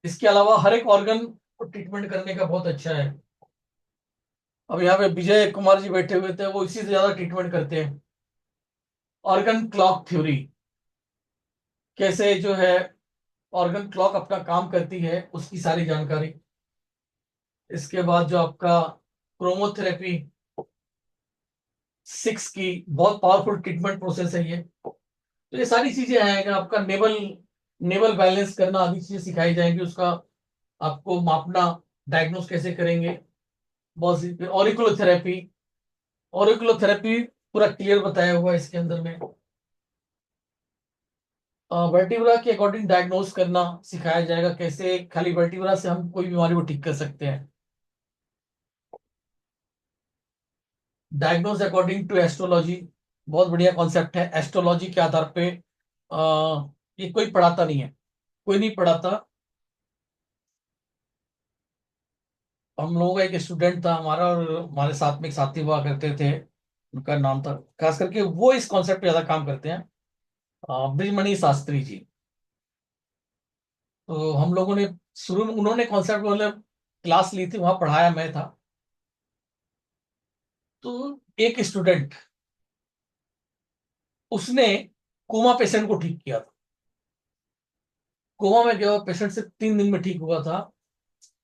Speaker 1: इसके अलावा हर एक ऑर्गन को ट्रीटमेंट करने का बहुत अच्छा है। अब यहाँ पे विजय कुमार जी बैठे हुए थे, वो इसी से ज्यादा ट्रीटमेंट करते हैं। ऑर्गन क्लॉक थ्योरी, कैसे जो है ऑर्गन क्लॉक अपना काम करती है, उसकी सारी जानकारी। इसके बाद जो आपका क्रोमोथेरेपी 6 की बहुत पावरफुल ट्रीटमेंट प्रोसेस है ये। तो ये सारी चीजें आएगा, आपका नेवल नेवल बैलेंस करना, आदि चीजें सिखाई जाएंगी, उसका आपको मापना, डायग्नोस कैसे करेंगे। बहुत सी ऑरिकुलोथेरेपी, ऑरिकुलोथेरेपी पूरा क्लियर बताया हुआ है इसके अंदर में। वर्टिब्रा के अकॉर्डिंग डायग्नोस करना सिखाया जाएगा, कैसे खाली वर्टिब्रा से हम कोई बीमारी को ठीक कर सकते हैं। डायग्नोस अकॉर्डिंग टू एस्ट्रोलॉजी, बहुत बढ़िया कॉन्सेप्ट है। एस्ट्रोलॉजी के आधार पे ये कोई पढ़ाता नहीं है, कोई नहीं पढ़ाता। हम लोगों का एक स्टूडेंट था हमारा, और हमारे साथ में एक साथी हुआ करते थे, उनका नाम था, खास करके वो इस कॉन्सेप्ट पे ज्यादा काम करते हैं, ब्रिजमणि शास्त्री जी। तो हम लोगों ने शुरू में, उन्होंने कॉन्सेप्ट मतलब क्लास ली थी, वहां पढ़ाया मैं था। तो एक स्टूडेंट, उसने कोमा पेशेंट को ठीक किया था। कोमा में गया पेशेंट से 3 दिन में ठीक हुआ था,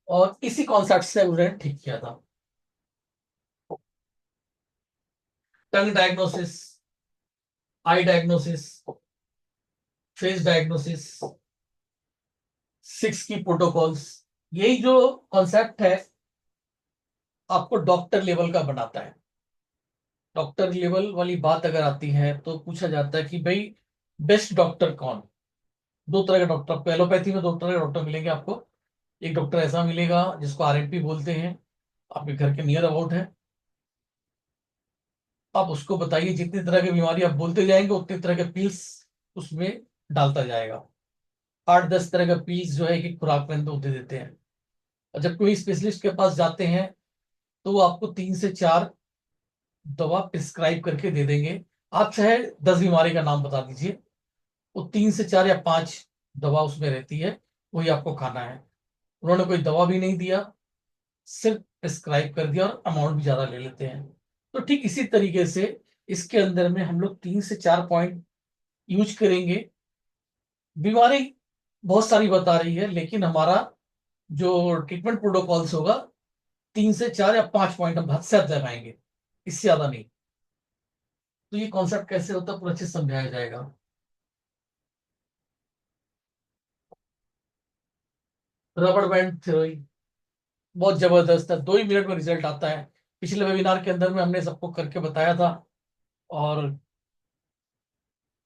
Speaker 1: और इसी कॉन्सेप्ट से उन्होंने ठीक किया था। टंग डायग्नोसिस, आई डायग्नोसिस, फेस डायग्नोसिस, 6 की प्रोटोकॉल्स, यही जो कॉन्सेप्ट है आपको डॉक्टर लेवल का बनाता है। डॉक्टर लेवल वाली बात अगर आती है तो पूछा जाता है कि भाई बेस्ट डॉक्टर कौन। दो तरह के डॉक्टर, आपको एलोपैथी में 2 तरह के डॉक्टर मिलेंगे आपको। एक डॉक्टर ऐसा मिलेगा जिसको आरएमपी बोलते हैं, आपके घर के नियर अबाउट है, आप उसको बताइए, जितनी तरह की बीमारी आप बोलते जाएंगे उतनी तरह के पिल्स उसमें डालता जाएगा। 8-10 तरह का पिल्स जो है एक एक खुराक में अंदर दे देते हैं। और जब कोई स्पेशलिस्ट के पास जाते हैं तो वो आपको 3 से 4 दवा प्रिस्क्राइब करके दे देंगे। आप चाहे 10 बीमारी का नाम बता दीजिए, वो 3 से 4 या 5 दवा उसमें रहती है, वही आपको खाना है। उन्होंने कोई दवा भी नहीं दिया, सिर्फ प्रिस्क्राइब कर दिया, और अमाउंट भी ज्यादा ले लेते हैं। तो ठीक इसी तरीके से इसके अंदर में हम लोग 3 से 4 पॉइंट यूज करेंगे। बीमारी बहुत सारी बता रही है, लेकिन हमारा जो ट्रीटमेंट प्रोटोकॉल्स होगा 3 से 4 या 5 पॉइंट हम हद से हद लगाएंगे, इससे ज्यादा नहीं। तो ये कॉन्सेप्ट कैसे होता है पूरा अच्छे से समझाया जाएगा। रबड़ बैंड थ्योरी बहुत जबरदस्त है, 2 ही मिनट में रिजल्ट आता है। पिछले वेबिनार के अंदर में हमने सबको करके बताया था, और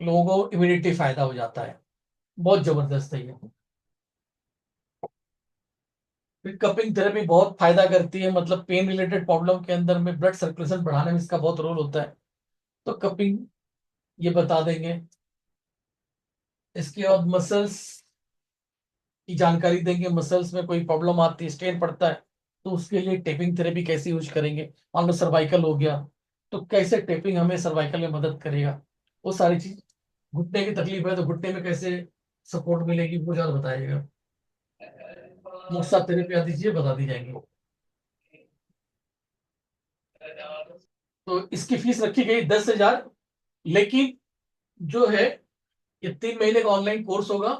Speaker 1: लोगों को इमीडिएटली फायदा हो जाता है। बहुत जबरदस्त है ये। फिर कपिंग थेरेपी बहुत फायदा करती है, मतलब पेन रिलेटेड प्रॉब्लम के अंदर में ब्लड सर्कुलेशन बढ़ाने में इसका बहुत रोल होता है। तो कपिंग ये बता देंगे। इसके बाद मसल्स की जानकारी देंगे। मसल्स में कोई प्रॉब्लम आती है, स्ट्रेन पड़ता है, तो उसके लिए टेपिंग थेरेपी कैसे यूज करेंगे। मान लो सर्वाइकल हो गया, तो कैसे टेपिंग हमें सर्वाइकल में मदद करेगा, वो सारी चीज। घुटने की तकलीफ है तो घुटने में कैसे सपोर्ट मिलेगी वो ज्यादा बताइएगा। मुफ्त थेरेपी आदि चीजें बता दी जाएंगी। तो इसकी फीस रखी गई 10,000, लेकिन जो है ये 3 महीने का ऑनलाइन कोर्स होगा,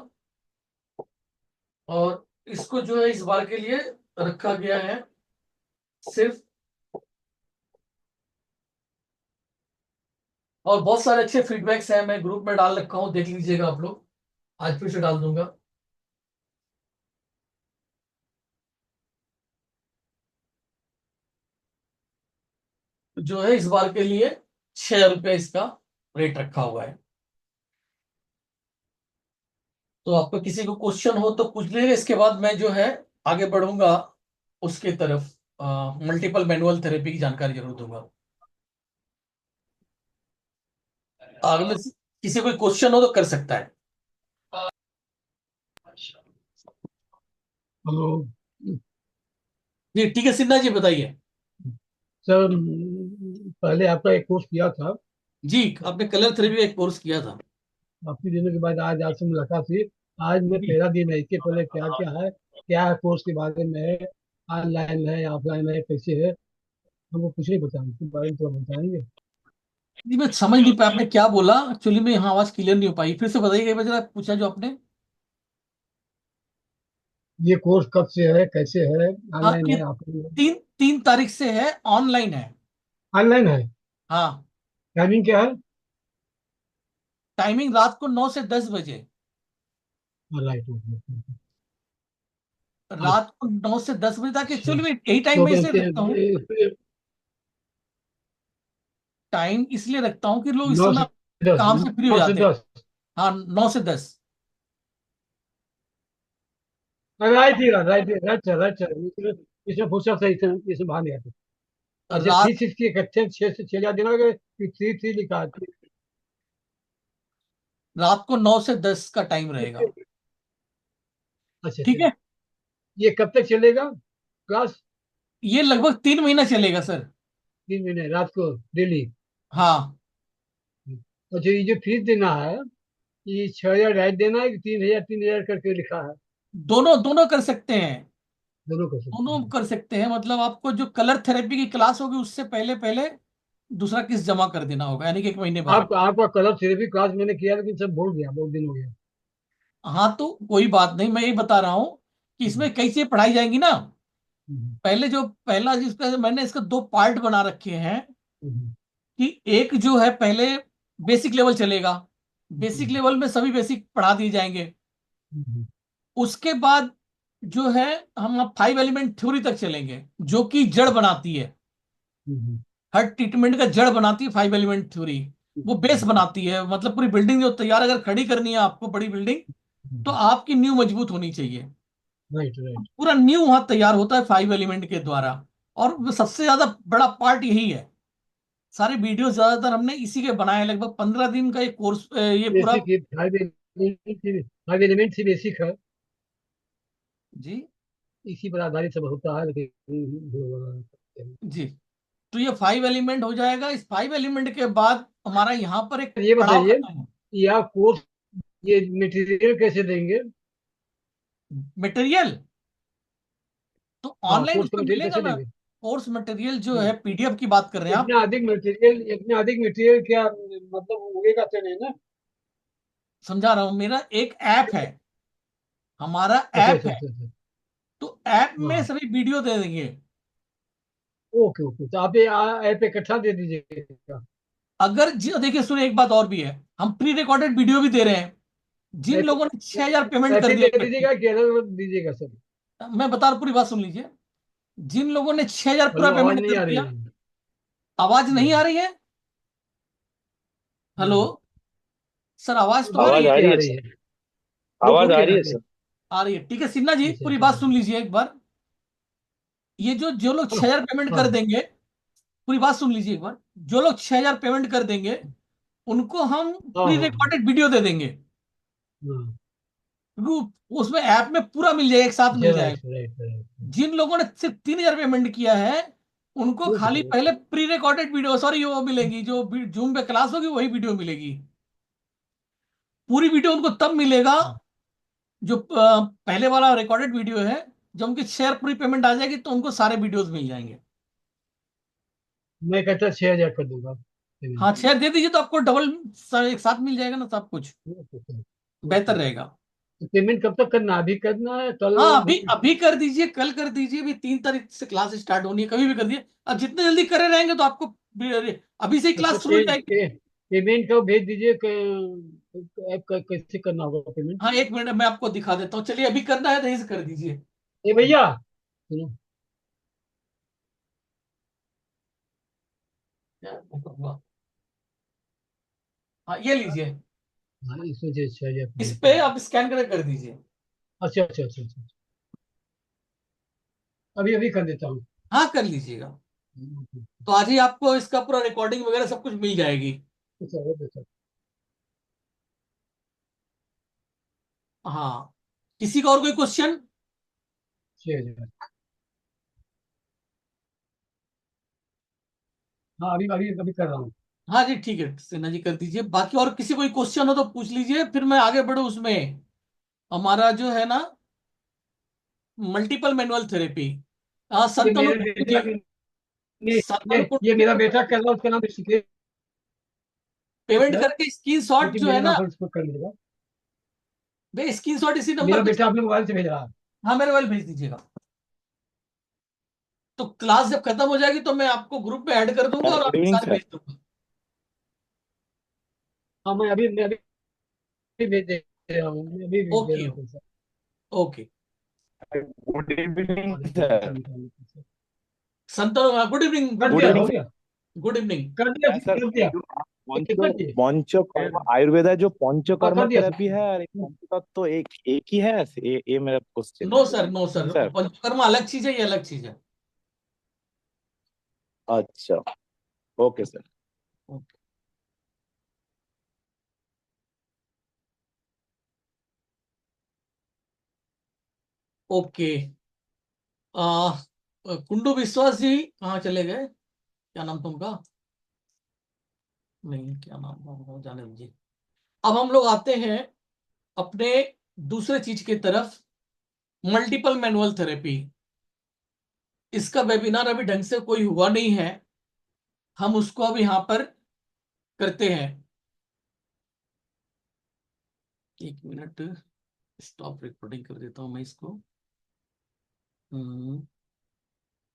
Speaker 1: और इसको जो है इस बार के लिए रखा गया है सिर्फ। और बहुत सारे अच्छे फीडबैक्स हैं, मैं ग्रुप में डाल रखा हूं, देख लीजिएगा आप लोग। आज फिर से डाल दूंगा। जो है इस बार के लिए 6,000 रुपये इसका रेट रखा हुआ है। तो आपको किसी को क्वेश्चन हो तो पूछ लीजिएगा, इसके बाद मैं जो है आगे बढ़ूंगा उसके तरफ। मल्टीपल मैनुअल थेरेपी की जानकारी जरूर दूंगा। आगे में किसी को क्वेश्चन हो तो कर सकता है।
Speaker 4: हेलो
Speaker 1: जी ठीक है, सिन्हा जी बताइए।
Speaker 4: सर, पहले आपका एक कोर्स किया था।
Speaker 1: जी, आपने कलर थेरेपी का एक कोर्स किया था।
Speaker 4: काफी दिनों के बाद आज आपसे मुलाकात हुई। आज में
Speaker 1: जी,
Speaker 4: पहला दिन है, इसके पहले क्या है कोर्स के बारे में है, ऑनलाइन है ऑफलाइन है कैसे है, हमको कुछ नहीं बताएंगे, इसके बारे में तो बताएंगे।
Speaker 1: जी मैं समझ नहीं पाया आपने क्या बोला, एक्चुअली में यहाँ आवाज क्लियर नहीं हो पाई, फिर से बताइए एक बार जरा, पूछा जो आपने।
Speaker 4: ये कोर्स कब से है, कैसे है,
Speaker 1: हाँ,
Speaker 4: ऑनलाइन
Speaker 1: ये
Speaker 4: है ऑफलाइन है?
Speaker 1: 3 तारीख से है, ऑनलाइन है।
Speaker 4: ऑनलाइन है।
Speaker 1: हाँ।
Speaker 4: टाइमिंग क्या है?
Speaker 1: टाइमिंग रात को 9 से 10 बजे।
Speaker 4: राइट।
Speaker 1: रात को 9 से 10 बजे तक,
Speaker 4: अच्छा,
Speaker 1: एक्चुअली में यही टाइम
Speaker 4: तो
Speaker 1: मैं इसलिए रखता हूँ।
Speaker 4: फिर
Speaker 1: टाइम इसलिए रखता हूँ कि लोग इस
Speaker 4: 9
Speaker 1: समय
Speaker 4: से 10,
Speaker 1: काम से फ्री हो
Speaker 4: 9 से
Speaker 1: जाते हैं।
Speaker 4: 10
Speaker 1: हाँ, 9 से 10।
Speaker 4: राइट ही राइट राइट राइट सर, इसमें फुर्सत से इसमें बाहर नहीं आते। अच्छा,
Speaker 1: रात
Speaker 4: 3 6 की इकट्ठे 6 से 6 दिन हो गए कि 3 3 लिखा है?
Speaker 1: रात को 9 से 10 का टाइम रहेगा।
Speaker 4: अच्छा
Speaker 1: ठीक
Speaker 4: अच्छा,
Speaker 1: है।
Speaker 4: ये कब तक चलेगा क्लास?
Speaker 1: ये लगभग 3 महीना चलेगा सर।
Speaker 4: 3 महीने रात को डेली?
Speaker 1: हाँ,
Speaker 4: अच्छा, ये जो फीस देना है, ये 6,000 राइट देना है कि 3,000 करके लिखा है?
Speaker 1: दोनों दोनों कर सकते हैं।
Speaker 4: दोनों कर सकते
Speaker 1: दोनों
Speaker 4: हैं।
Speaker 1: कर सकते हैं, मतलब आपको जो कलर थेरेपी की क्लास होगी उससे पहले पहले दूसरा किस्त जमा कर देना होगा, यानी कि 1 महीने बाद।
Speaker 4: आपका कलर थेरेपी क्लास मैंने किया, लेकिन सब भूल गया, बहुत दिन हो गया।
Speaker 1: हाँ, तो कोई बात नहीं, मैं ये बता रहा हूँ कि
Speaker 4: हम्म,
Speaker 1: इसमें कई चीजें पढ़ाई जाएंगी ना।
Speaker 4: हम्म,
Speaker 1: पहले जो पहला जिसका मैंने इसका 2 पार्ट बना रखे हैं,
Speaker 4: हम्म,
Speaker 1: कि एक जो है पहले बेसिक लेवल चलेगा। बेसिक
Speaker 4: हम्म,
Speaker 1: लेवल में सभी बेसिक पढ़ा दिए जाएंगे।
Speaker 4: हम्म,
Speaker 1: उसके बाद जो है हम अब 5 एलिमेंट थ्योरी तक चलेंगे, जो कि जड़ बनाती है।
Speaker 4: हम्म,
Speaker 1: हर ट्रीटमेंट का जड़ बनाती है 5 एलिमेंट थ्योरी। वो बेस बनाती है, मतलब पूरी बिल्डिंग जो तैयार अगर खड़ी करनी है आपको, बड़ी बिल्डिंग, तो आपकी नींव मजबूत होनी चाहिए।
Speaker 4: Right right.
Speaker 1: पूरा नींव वहां तैयार होता है 5 एलिमेंट के द्वारा। और वो सबसे ज्यादा बड़ा पार्ट यही है। सारे वीडियो ज्यादातर हमने इसी के बनाए हैं। लगभग 15 दिन का ये कोर्स, ये पूरा।
Speaker 4: बेसिक, ये 5 एलिमेंट ही बेसिक है,
Speaker 1: जी।
Speaker 4: इसी पर आधारित सब होता है, लेकिन
Speaker 1: जी, तो ये 5 एलिमेंट हो जाएगा। इस 5 एलिमेंट के बाद हमारा यहाँ पर एक
Speaker 4: ये
Speaker 1: पड़ाव
Speaker 4: बताइए,
Speaker 1: खत्म है।
Speaker 4: ये आप कोर्स, ये मटेरियल कैसे देंगे?
Speaker 1: मटेरियल तो
Speaker 4: हाँ,
Speaker 1: ऑनलाइन
Speaker 4: कोर्स का
Speaker 1: उसका
Speaker 4: मटेरियल
Speaker 1: मिलेगा
Speaker 4: कैसे
Speaker 1: ना।
Speaker 4: देंगे?
Speaker 1: कोर्स मटेरियल जो है पीडीएफ की बात कर रहे हैं आप?
Speaker 4: इतना अधिक मटेरियल क्या मतलब होगा तो नहीं ना?
Speaker 1: समझा रहा हूं, मेरा एक ऐप है, हमारा
Speaker 4: अच्छा
Speaker 1: ऐप
Speaker 4: अच्छा
Speaker 1: है,
Speaker 4: अच्छा अच्छा।
Speaker 1: तो ऐप में
Speaker 4: हाँ।
Speaker 1: सभी वीडियो दे देंगे।
Speaker 4: ओके ओके, तो आप ये ऐप इकट्ठा दे दीजिएगा।
Speaker 1: अगर देखिए सुनिए, एक बात और भी है, हम प्री रिकॉर्डेड वीडियो भी दे रहे हैं। जिन
Speaker 4: ऐप
Speaker 1: लोगों ने 6,000 पेमेंट
Speaker 4: ऐप
Speaker 1: कर
Speaker 4: ही
Speaker 1: दिया
Speaker 4: दे
Speaker 1: इकट्ठे,
Speaker 4: दीजिएगा कि अलग अलग दीजिएगा सब?
Speaker 1: मैं बता रहा हूं, पूरी बात सुन लीजिए। जिन लोगों ने 6,000 पूरा
Speaker 4: हेलो, आवाज
Speaker 1: पेमेंट
Speaker 4: नहीं
Speaker 1: कर
Speaker 4: आ रही
Speaker 1: दिया,
Speaker 4: है।
Speaker 1: आवाज नहीं आ
Speaker 4: हाँ,
Speaker 1: रही है? हेलो
Speaker 4: हाँ।
Speaker 1: सर, आवाज तो आ रही
Speaker 3: आवाज
Speaker 1: है?
Speaker 3: आ
Speaker 4: रुक के
Speaker 3: रही
Speaker 4: आ
Speaker 3: है
Speaker 4: रही
Speaker 3: सर।
Speaker 4: है।
Speaker 3: आवाज
Speaker 4: रुक
Speaker 3: आ
Speaker 4: के
Speaker 3: रही है
Speaker 4: आती है।
Speaker 3: सर।
Speaker 1: आ रही है, ठीक है। सिन्हा जी
Speaker 4: अच्छा
Speaker 1: पूरी
Speaker 4: अच्छा
Speaker 1: बात
Speaker 4: अच्छा।
Speaker 1: सुन लीजिए एक बार। ये जो जो लोग
Speaker 4: हाँ
Speaker 1: 6,000 पेमेंट कर
Speaker 4: हाँ
Speaker 1: देंगे, पूरी बात सुन लीजिए एक बार। जो लोग 6,000 पेमेंट कर देंगे, उनको हम
Speaker 4: हाँ
Speaker 1: प्री
Speaker 4: हाँ हाँ
Speaker 1: रिकॉर्डेड वीडियो दे देंगे।
Speaker 4: हाँ।
Speaker 1: क्योंकि उसमें ऐप में पूरा मिल जाएगा, एक साथ
Speaker 4: अच्छा,
Speaker 1: मिल
Speaker 4: राइट
Speaker 1: जाएगा।
Speaker 4: Right right.
Speaker 1: जिन लोगों ने सिर्फ 3,000 पेमेंट किया है, उनको
Speaker 4: ओके
Speaker 1: खाली
Speaker 4: सर,
Speaker 1: पहले
Speaker 4: okay.
Speaker 1: Pre recorded video, sorry वो मिलेगी, जो जूम पे क्लास होगी वही वीडियो मिलेगी। पूरी वीडियो उनको तब मिलेगा, जो पहले वाला रिकॉर्डेड वीडियो है। जब उनकी शेयर पूरी पेमेंट आ जाएगी तो उनको सारे वीडियोस मिल जाएंगे।
Speaker 4: मैं कहता 6,000 कर दूंगा पेमेंट।
Speaker 1: हाँ, शेयर दे दीजिए तो आपको डबल एक साथ मिल जाएगा ना सब कुछ,
Speaker 4: ओके सर,
Speaker 1: बेहतर
Speaker 4: ओके।
Speaker 1: रहेगा।
Speaker 4: तो पेमेंट कब तक करना है? अभी करना है, कल?
Speaker 1: हाँ, अभी अभी कर दीजिए, कल कर दीजिए, अभी 3 तारीख से क्लास स्टार्ट होनी है, कभी भी कर दिए। अब जितने जल्दी करे रहेंगे तो आपको अभी से ही
Speaker 4: अच्छा,
Speaker 1: क्लास शुरू हो जाएगी।
Speaker 4: पेमेंट कब भेज दीजिए? ऐप कैसे करना होगा पेमेंट?
Speaker 1: हाँ, एक मिनट मैं आपको दिखा देता हूँ, चलिए अभी करना है तो यहीं से कर दीजिए।
Speaker 4: ए भैया, सुनो।
Speaker 1: क्या हुआ? हाँ, ये लीजिए,
Speaker 4: हाँ, इसमें जो 6,000
Speaker 1: इस
Speaker 4: पेमेंट
Speaker 1: पे
Speaker 4: करना।
Speaker 1: आप स्कैन करके कर दीजिए।
Speaker 4: अच्छा अच्छा अच्छा अच्छा अच्छा। अभी अभी कर देता हूँ।
Speaker 1: हाँ, कर लीजिएगा।
Speaker 4: ओके।
Speaker 1: तो आज ही आपको इसका पूरा रिकॉर्डिंग वगैरह सब कुछ मिल जाएगी।
Speaker 4: अच्छा, ओके सर।
Speaker 1: हाँ, किसी का और कोई क्वेश्चन?
Speaker 4: 6,000। हाँ, अभी अभी अभी कर रहा हूँ।
Speaker 1: हाँ जी, ठीक है सिन्हा जी, कर दीजिए। बाकी और किसी कोई क्वेश्चन हो तो पूछ लीजिए, फिर मैं आगे बढ़ू उसमें। हमारा जो है ना, मल्टीपल मैनुअल थेरेपी। हाँ,
Speaker 4: ये
Speaker 1: संतनु
Speaker 4: मेरे
Speaker 1: कुंडू
Speaker 4: बेटा
Speaker 1: जी,
Speaker 4: ये
Speaker 1: संतनु
Speaker 4: ये
Speaker 1: कुंडू
Speaker 4: मेरा
Speaker 1: जी
Speaker 4: बेटा कर रहा है, उसका नाम ऋषिकेश
Speaker 1: पेमेंट
Speaker 4: है।
Speaker 1: करके स्क्रीनशॉट
Speaker 4: लेकिन
Speaker 1: जो
Speaker 4: मेरे
Speaker 1: है
Speaker 4: नाम
Speaker 1: ना,
Speaker 4: पर इसको कर लीजिएगा।
Speaker 1: वे स्क्रीनशॉट इसी नंबर
Speaker 4: मेरा
Speaker 1: पे,
Speaker 4: बेटा अपने मोबाइल से भेज रहा है।
Speaker 1: हाँ मेरे मोबाइल भेज दीजिएगा। तो क्लास जब खत्म हो जाएगी तो मैं आपको ग्रुप में ऐड कर दूंगा
Speaker 3: सर
Speaker 1: और
Speaker 3: गुड
Speaker 1: आपको
Speaker 3: इवनिंग
Speaker 1: सारे
Speaker 3: सर।
Speaker 1: भेज दूंगा।
Speaker 4: हाँ, मैं अभी भेज दे रहा हूँ, मैं अभी भेज दे रहा
Speaker 1: ओके,
Speaker 4: हूँ पैसा।
Speaker 1: ओके।
Speaker 3: गुड इवनिंग
Speaker 4: और एक मिनट
Speaker 3: सर।
Speaker 4: का निकालने पैसा।
Speaker 1: संतनु, गुड इवनिंग, गुड
Speaker 4: कर
Speaker 3: गुड
Speaker 4: दिया,
Speaker 1: इवनिंग।
Speaker 3: इवनिंग
Speaker 4: हो
Speaker 3: सर।
Speaker 4: गया।
Speaker 1: Good evening.
Speaker 4: कर दिया,
Speaker 3: सर
Speaker 4: कर
Speaker 3: ये
Speaker 4: दिया।
Speaker 3: जो
Speaker 4: ये कितना
Speaker 3: पंच
Speaker 4: चाहिए?
Speaker 3: पंचकर्म आयुर्वेदा जो
Speaker 4: हाँ,
Speaker 3: पंचकर्म
Speaker 4: कर दिया
Speaker 3: थेरेपी है
Speaker 4: सर।
Speaker 3: और एक पंचतत्व तो एक ही है, ये मेरा क्वेश्चन
Speaker 1: नो
Speaker 3: है
Speaker 1: sir, no sir,
Speaker 3: sir.
Speaker 1: Panchakarma अलग चीज है, ये अलग चीज है।
Speaker 3: अच्छा, ओके सर।
Speaker 1: ओके। आ, कुंडू विश्वास जी कहाँ चले गए? क्या नाम तुमका? नहीं, क्या नाम था, जाने दीजिए। अब हम लोग आते हैं अपने दूसरे चीज की तरफ, मल्टीपल मैनुअल थेरेपी। इसका वेबिनार अभी ढंग से कोई हुआ नहीं है, हम उसको अब यहां पर करते हैं। एक मिनट, स्टॉप रिकॉर्डिंग कर देता हूं मैं इसको।